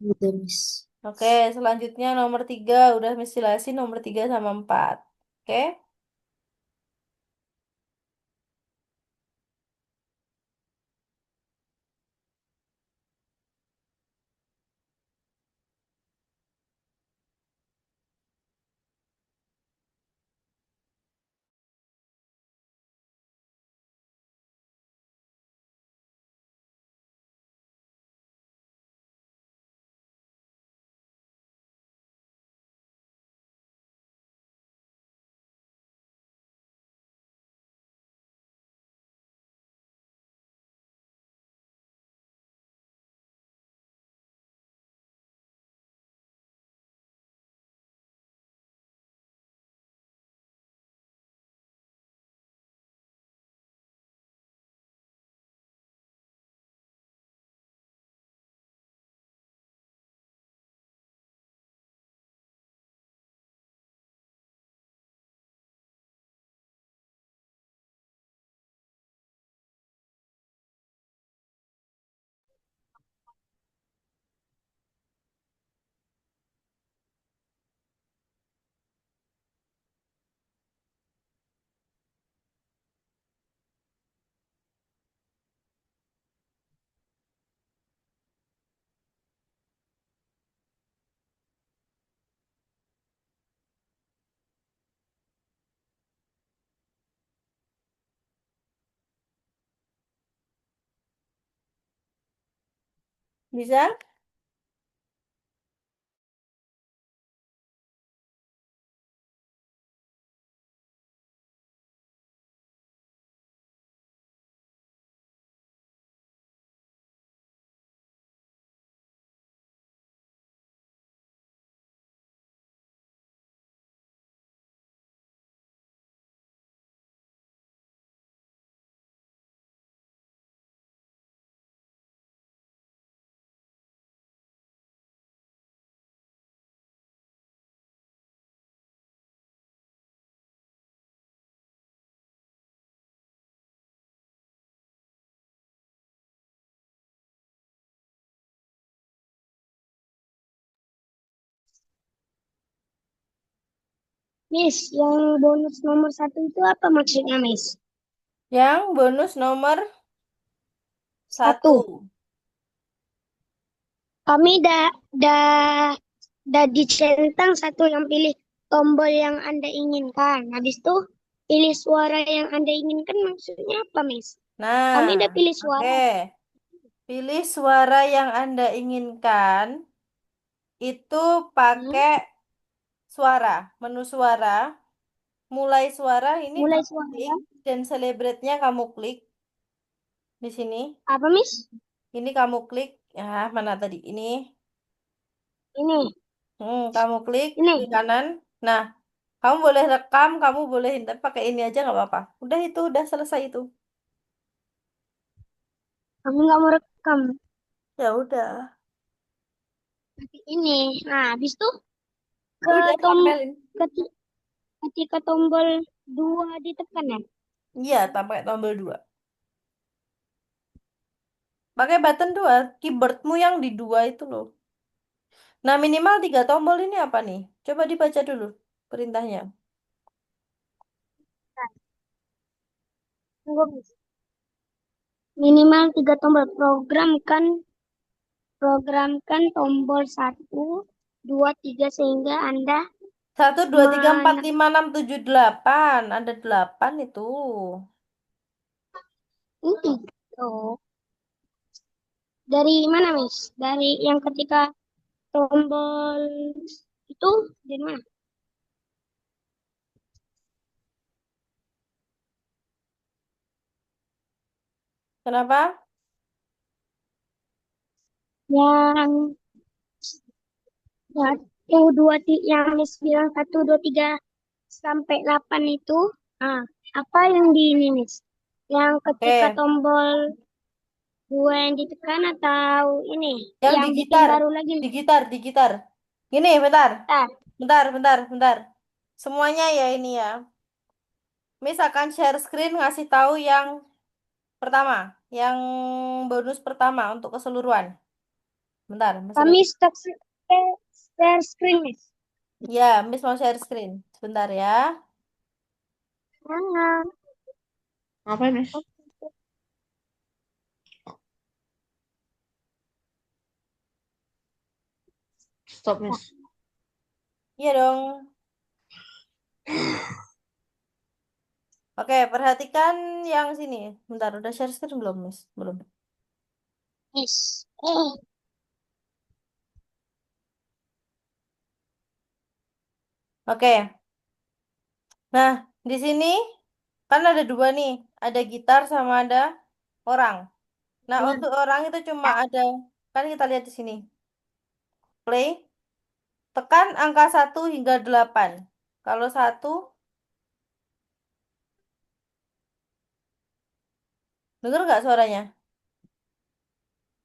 Udah, Miss. Oke, selanjutnya nomor 3. Udah mesti jelasin nomor 3 sama 4. Oke, bisa? Miss, yang bonus nomor 1 itu apa maksudnya, Miss? Yang bonus nomor 1. 1. Kami dah dicentang satu yang pilih tombol yang Anda inginkan. Habis itu pilih suara yang Anda inginkan maksudnya apa, Miss? Kami Nah, udah pilih oke. suara. Pilih suara yang Anda inginkan. Itu Hmm? pakai suara. Menu suara. Mulai suara ini Mulai kamu suara. klik. Dan celebrate-nya kamu klik. Di sini. Apa, Miss? Ini kamu klik. Ya, mana tadi? Ini. Ini, Kamu klik ini. di kanan. Nah, kamu boleh rekam, kamu boleh tapi pakai ini aja nggak apa-apa. Udah itu, udah selesai itu. Kamu nggak mau rekam. Ya udah. Tapi ini. Nah, habis itu ke Udah tom tempelin. keti- ketika tombol 2 ditekan ya. Iya, pakai tombol 2. Pakai button 2, keyboardmu yang di 2 itu loh. Nah, minimal 3 tombol ini apa nih? Coba dibaca dulu perintahnya. Tunggu, Miss. Minimal 3 tombol. Programkan tombol 1, 2, 3 sehingga Anda 1, 2, 3, 4, men 5, 6, 7, 8. Ada 8 itu. ini. Oh, dari mana, Miss? Dari yang ketika tombol itu dari mana? Kenapa? Yang ya, yang Miss bilang 1, 2, 3 sampai 8 itu, ah, apa yang di ini, Miss? Yang ketika Oke. tombol 2 yang ditekan atau ini Yang di yang bikin gitar. baru lagi, Di Miss? gitar, di gitar. Gini, bentar. Bentar. Bentar. Semuanya ya ini ya. Miss akan share screen ngasih tahu yang pertama. Yang bonus pertama untuk keseluruhan. Bentar, masih Kami banyak. share screen, Miss. Ya, Miss mau share screen. Sebentar ya. Ah, Apa, Miss? Stop, Miss. Iya dong. Oke, perhatikan yang sini. Bentar, udah share screen belum, Miss? Belum. Miss. Oke. Nah, di sini kan ada dua nih. Ada gitar sama ada orang. Nah, untuk orang itu cuma ada, kan kita lihat di sini. Play. Tekan angka 1 hingga 8. Kalau 1, denger nggak suaranya?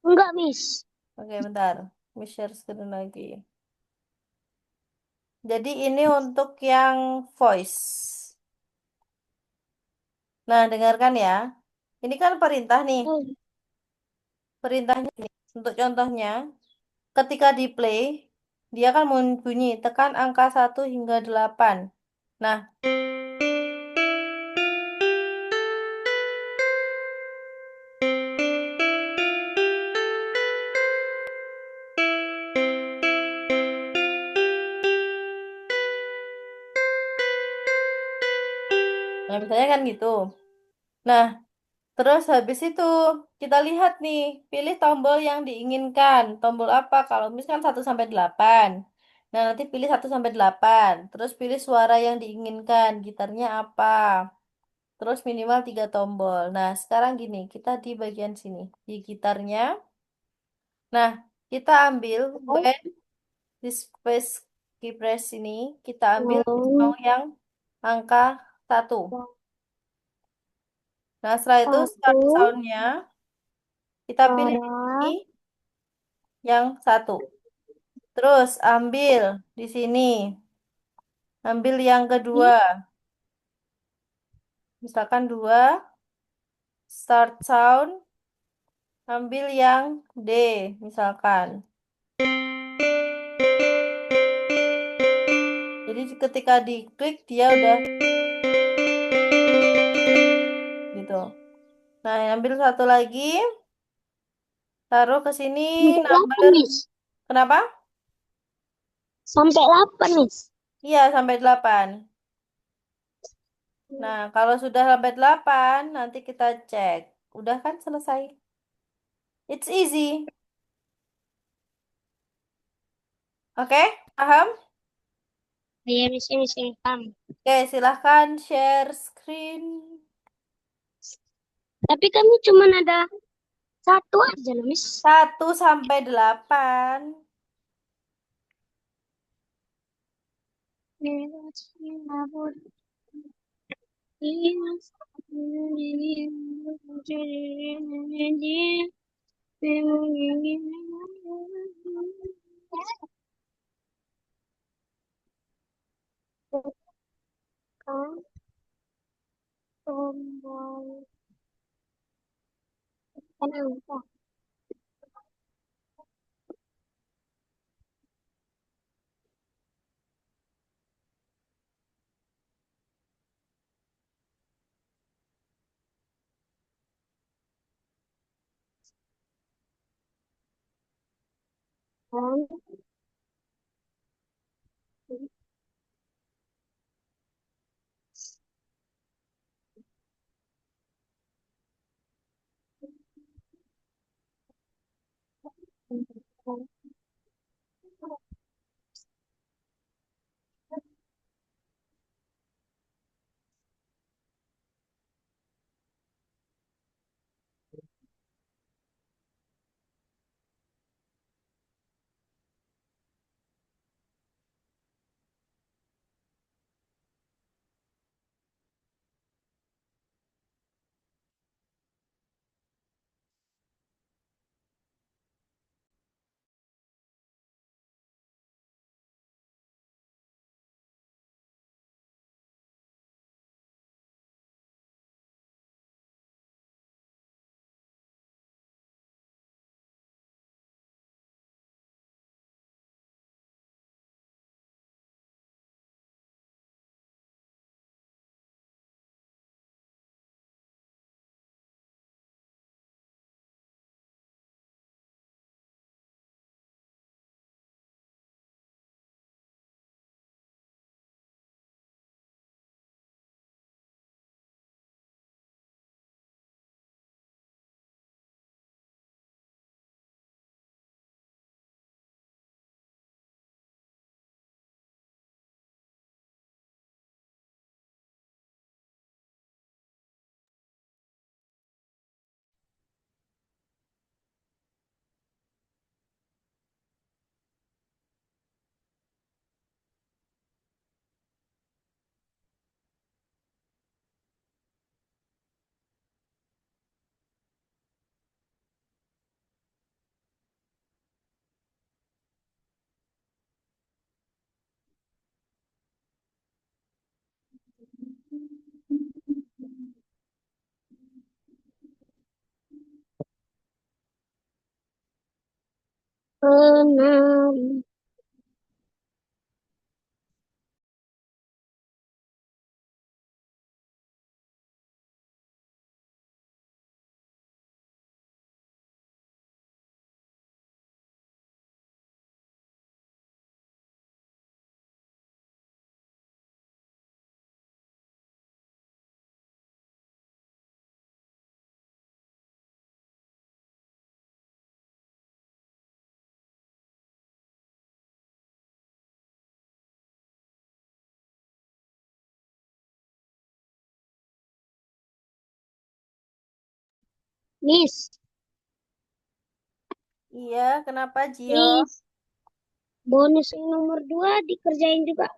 Enggak, Miss. Oke, bentar. Miss share screen lagi. Jadi ini untuk yang voice. Nah, dengarkan ya. Ini kan perintah nih. Perintahnya nih. Untuk contohnya, ketika di play, dia kan bunyi tekan angka 1 hingga 8. Nah, misalnya kan gitu. Nah, terus habis itu kita lihat nih, pilih tombol yang diinginkan. Tombol apa? Kalau misalkan 1 sampai 8. Nah, nanti pilih 1 sampai 8. Terus pilih suara yang diinginkan. Gitarnya apa? Terus minimal 3 tombol. Nah, sekarang gini, kita di bagian sini. Di gitarnya. Nah, kita ambil when di space keypress ini, kita ambil mau Oh, yang angka 1. Nah, setelah itu start satu soundnya, kita pilih di sini suara yang 1. Terus ambil di sini, ambil yang kedua. di Misalkan 2, start sound, ambil yang D, misalkan. Jadi ketika diklik dia udah gitu. Nah, ambil satu lagi, taruh ke sini sampai 8, number. Miss. Kenapa? Sampai 8, Miss. Iya, sampai 8. Nah, kalau sudah sampai 8, nanti kita cek. Udah kan selesai? It's easy. Oke, paham? Iya, Miss, ini saya paham. Oke, silahkan share screen. Tapi kami cuma ada satu aja loh, Miss. 1 sampai 8. Enam. Miss, Iya, kenapa Gio? Miss, bonus yang nomor 2 dikerjain juga.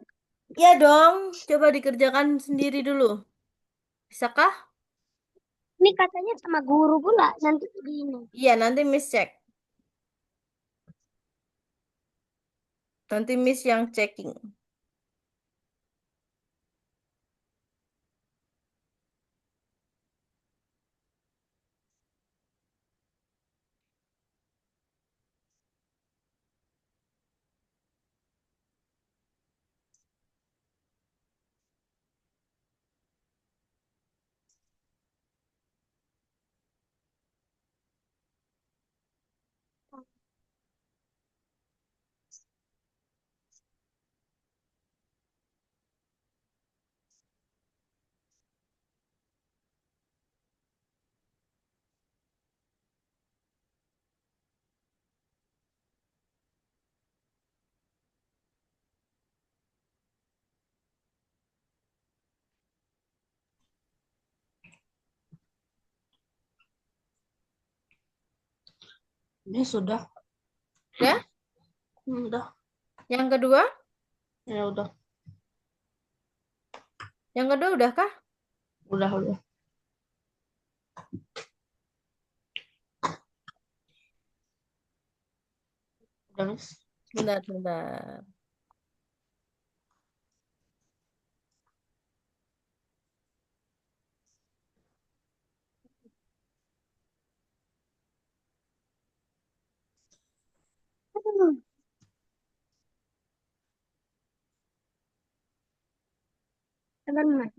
Iya dong, coba dikerjakan sendiri dulu. Bisakah? Ini katanya sama guru pula nanti begini. Iya, nanti Miss cek. Nanti Miss yang checking. Ini sudah. Ya? Udah. Yang kedua? Ya udah. Yang kedua udah kah? Udah. Udah, Miss. Bentar. Sabar, Mas.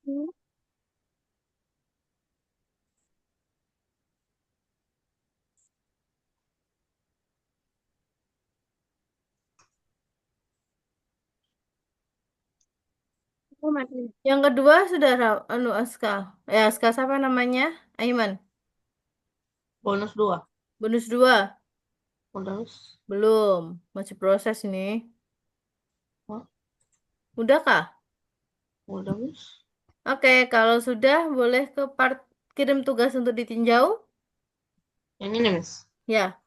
Hmm, aku mati. Yang kedua sudah Aska. Aska siapa namanya? Aiman. Bonus 2. Bonus 2. Udah, Miss. Belum. Masih proses ini. Hah? Udah kah? Udah, Miss. Oke, kalau sudah boleh ke part kirim tugas untuk ditinjau. Yang ini, Miss. Ya.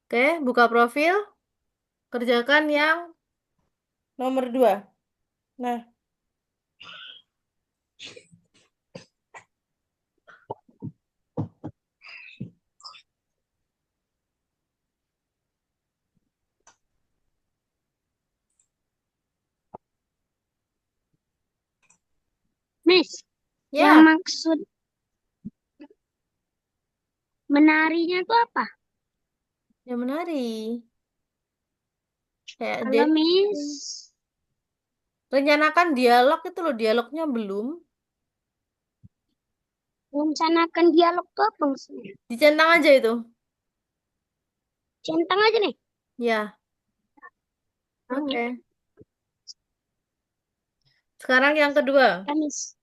Oke, buka profil. Kerjakan yang nomor 2. Nah, Miss, yang ya, maksud menarinya itu apa? yang menari. Kayak Halo, Denny. Miss. Rencanakan dialog itu loh, dialognya belum. Rencanakan dialog itu apa maksudnya? Dicentang aja itu. Centang aja nih. Ya, Oh, oke. Sekarang yang kedua. ya, Miss.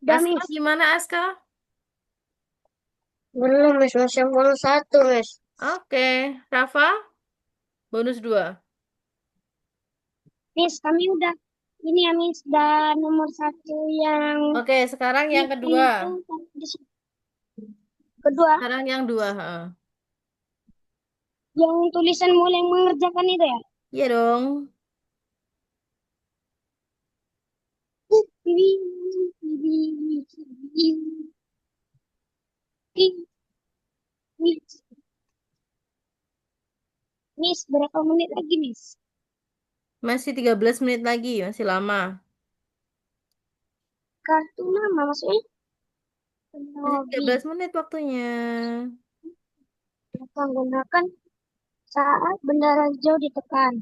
Udah, Aska Miss. gimana Aska? Belum, Miss. Masih bonus 1, Miss. Oke, Rafa bonus 2. Miss, kami udah ini ya, Miss. Dan nomor 1 yang Oke, sekarang yang meeting kedua. itu kedua, Sekarang yang 2. yang tulisan mulai mengerjakan itu ya. Iya dong. Miss, berapa menit lagi, Miss? Masih 13 menit lagi, masih lama. Kartu nama maksudnya? Masih Teknologi 13 menit waktunya. menggunakan saat bendera hijau ditekan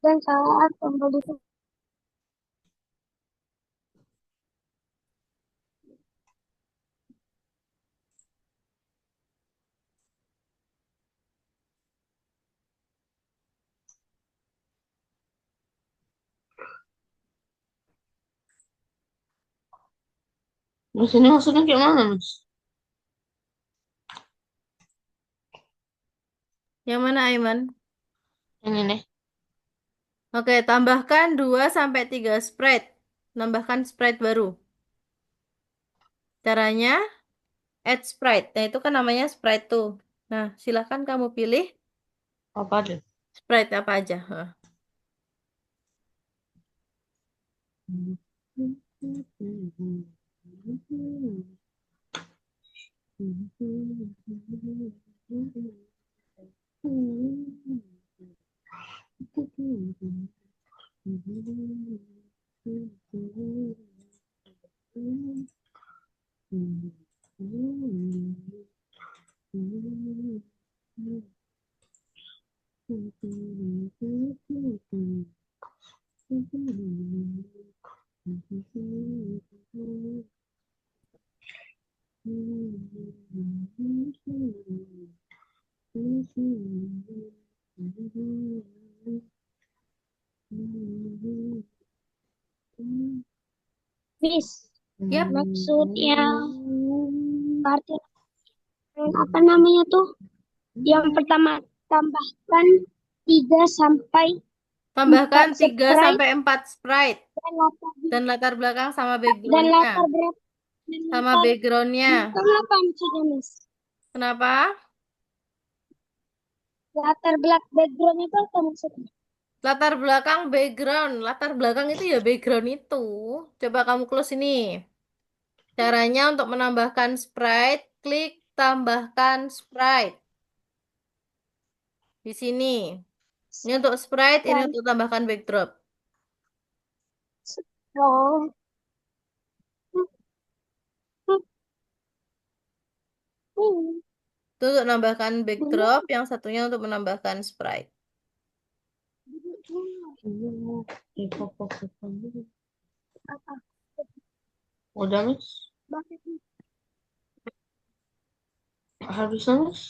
dan saat tombol ditekan. Miss, ini maksudnya kayak mana, Miss? Yang mana Aiman? Yang ini. Oke, tambahkan 2 sampai 3 sprite. Tambahkan sprite baru. Caranya add sprite. Nah, itu kan namanya sprite tuh. Nah, silakan kamu pilih Apa aja? sprite apa aja. Hah. Miss, Yap. maksud yang kartu yang apa namanya tuh? Yang pertama Tambahkan 3 sampai Tambahkan 4 3 Sprite sampai 4 Sprite. dan latar Dan latar belakang sama dan backgroundnya. latar belakang dan Sama latar backgroundnya. belakang apa maksudnya, Mas? Kenapa? Latar belakang background itu apa maksudnya? Latar belakang background. Latar belakang itu ya background itu. Coba kamu close ini. Caranya untuk menambahkan sprite, klik tambahkan sprite. Di sini. Ini untuk sprite, ini Sprite. untuk tambahkan backdrop. Oh. Itu untuk menambahkan backdrop, yang satunya untuk menambahkan sprite. Udah, Miss? Habis, Miss?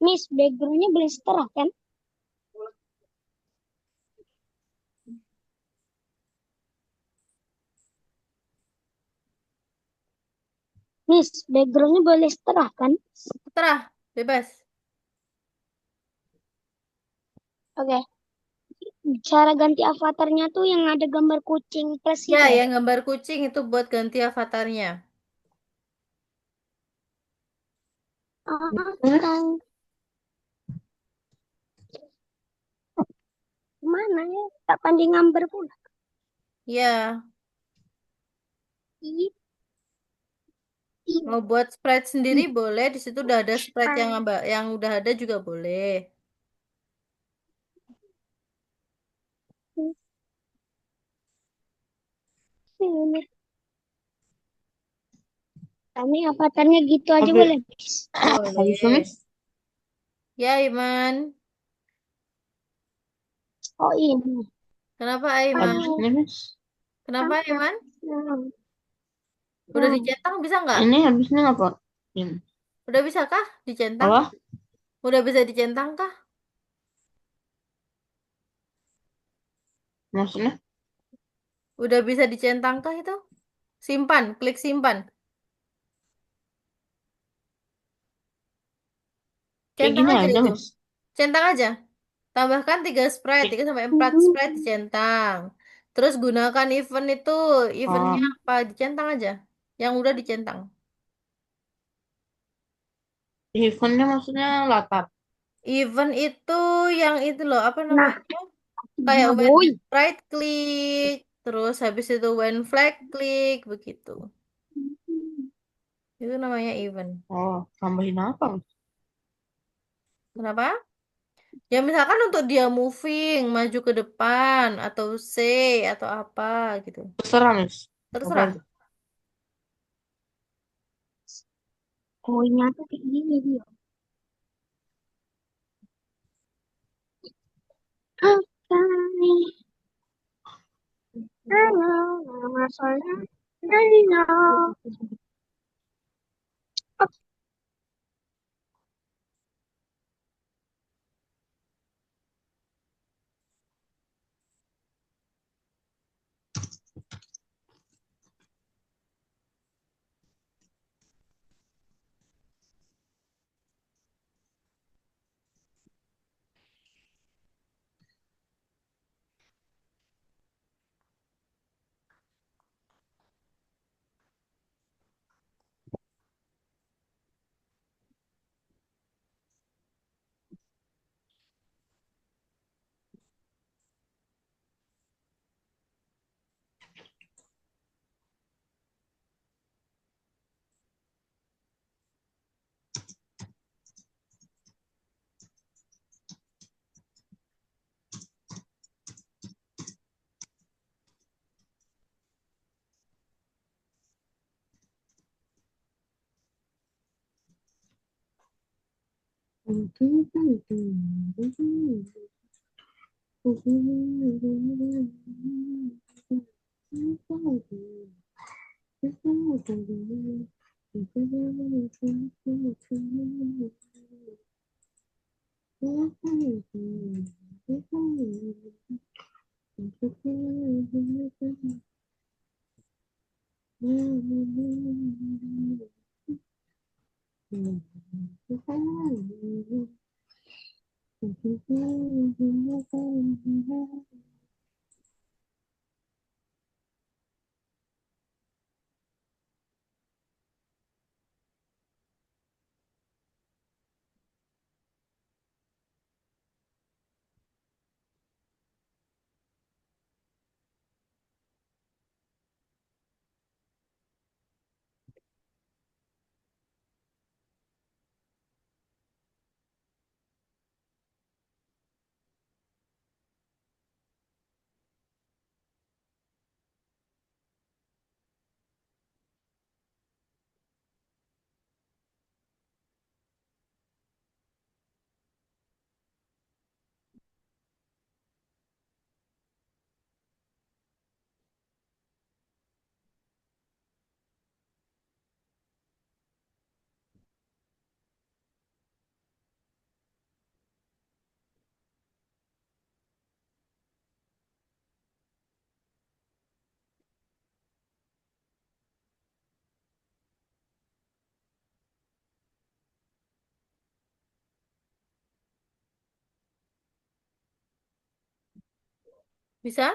Miss, backgroundnya boleh setara kan? Miss, backgroundnya boleh setara kan? Terah, bebas. Oke. Cara ganti avatarnya tuh yang ada gambar kucing plus Ya, itu ya? yang gambar kucing itu buat ganti avatarnya. Ah, Mana ya? Tak pandai gambar pula. Ya, Ih, mau buat sprite sendiri ih, boleh. Di situ udah ada sprite ah, yang udah ada juga boleh. Sini. Kami avatarnya gitu aja Habis, boleh, Miss? habis, Boleh. Miss? Ya, Iman. Oh ini. Kenapa, Habis Iman? ini, Miss? Kenapa, Iman? Nah, Udah nah. dicentang bisa nggak? Ini habisnya apa? Ini. Udah bisa kah dicentang? Apa? Udah bisa dicentang kah? Maksudnya? Udah bisa dicentang kah itu? Simpan, klik simpan. Kayak Centang gini aja aja, itu. Miss? Centang aja. Tambahkan 3 sprite, 3 sampai 4 sprite dicentang. Terus gunakan event itu, eventnya Oh, apa? Dicentang aja. Yang udah dicentang. eventnya maksudnya latar. Event itu yang itu loh, apa Nah, namanya? Kayak nah when boy. sprite klik, terus habis itu when flag klik, begitu. Itu namanya event. Oh, tambahin apa, Miss? Kenapa? Ya misalkan untuk dia moving, maju ke depan, atau say, atau apa gitu. Terserah, Miss. Apa Terserah. aja? Koinnya tuh kayak gini dia. Oke. Halo, nama saya Dino. Bisa?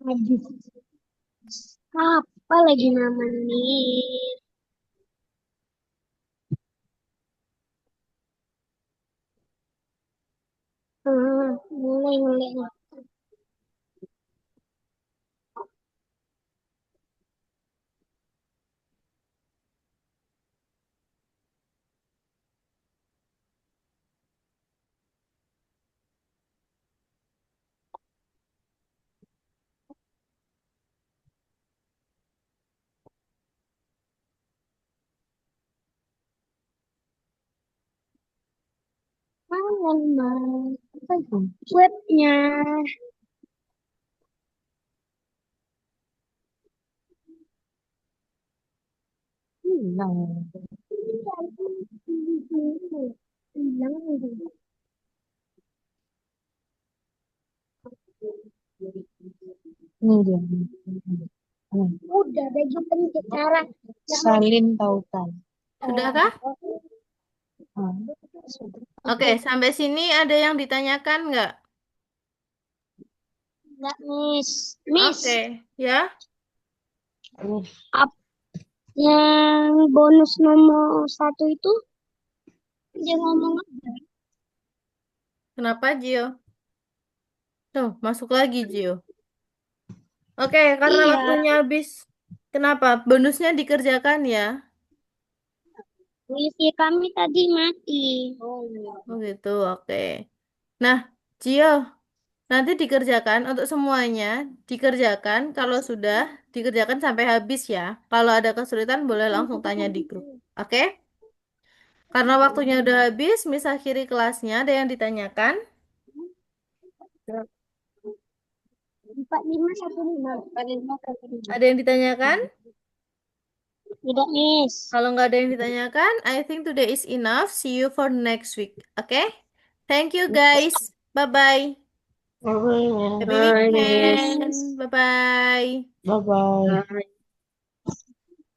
Aduh, apa lagi namanya? Mulai mulai. Mana apa itu? Webnya. Hilang. Hilang. Ini dia. Udah bagi penjara. Salin tautan. Sudahkah? Ah, sudah. Oke, sampai sini ada yang ditanyakan nggak? Enggak, Miss. Miss, Oke, ya. Terus yang bonus nomor 1 itu dia ngomong apa? Kenapa, Gio? Tuh, masuk lagi, Gio. Oke, karena Iya, waktunya habis. Kenapa? Bonusnya dikerjakan ya? puisi kami tadi mati. Oh, iya. Oh gitu, oke. Nah, Gio, nanti dikerjakan untuk semuanya, dikerjakan kalau sudah dikerjakan sampai habis ya. Kalau ada kesulitan boleh langsung tanya di grup. Oke? Karena waktunya udah habis, Miss akhiri kelasnya. Ada yang ditanyakan? 4515. 4515. Ada yang ditanyakan? Tidak, Miss. Kalau nggak ada yang ditanyakan, I think today is enough. See you for next week. Oke? Thank you guys. Bye-bye. bye Happy Bye, Miss. weekend. Bye-bye. bye. Bye.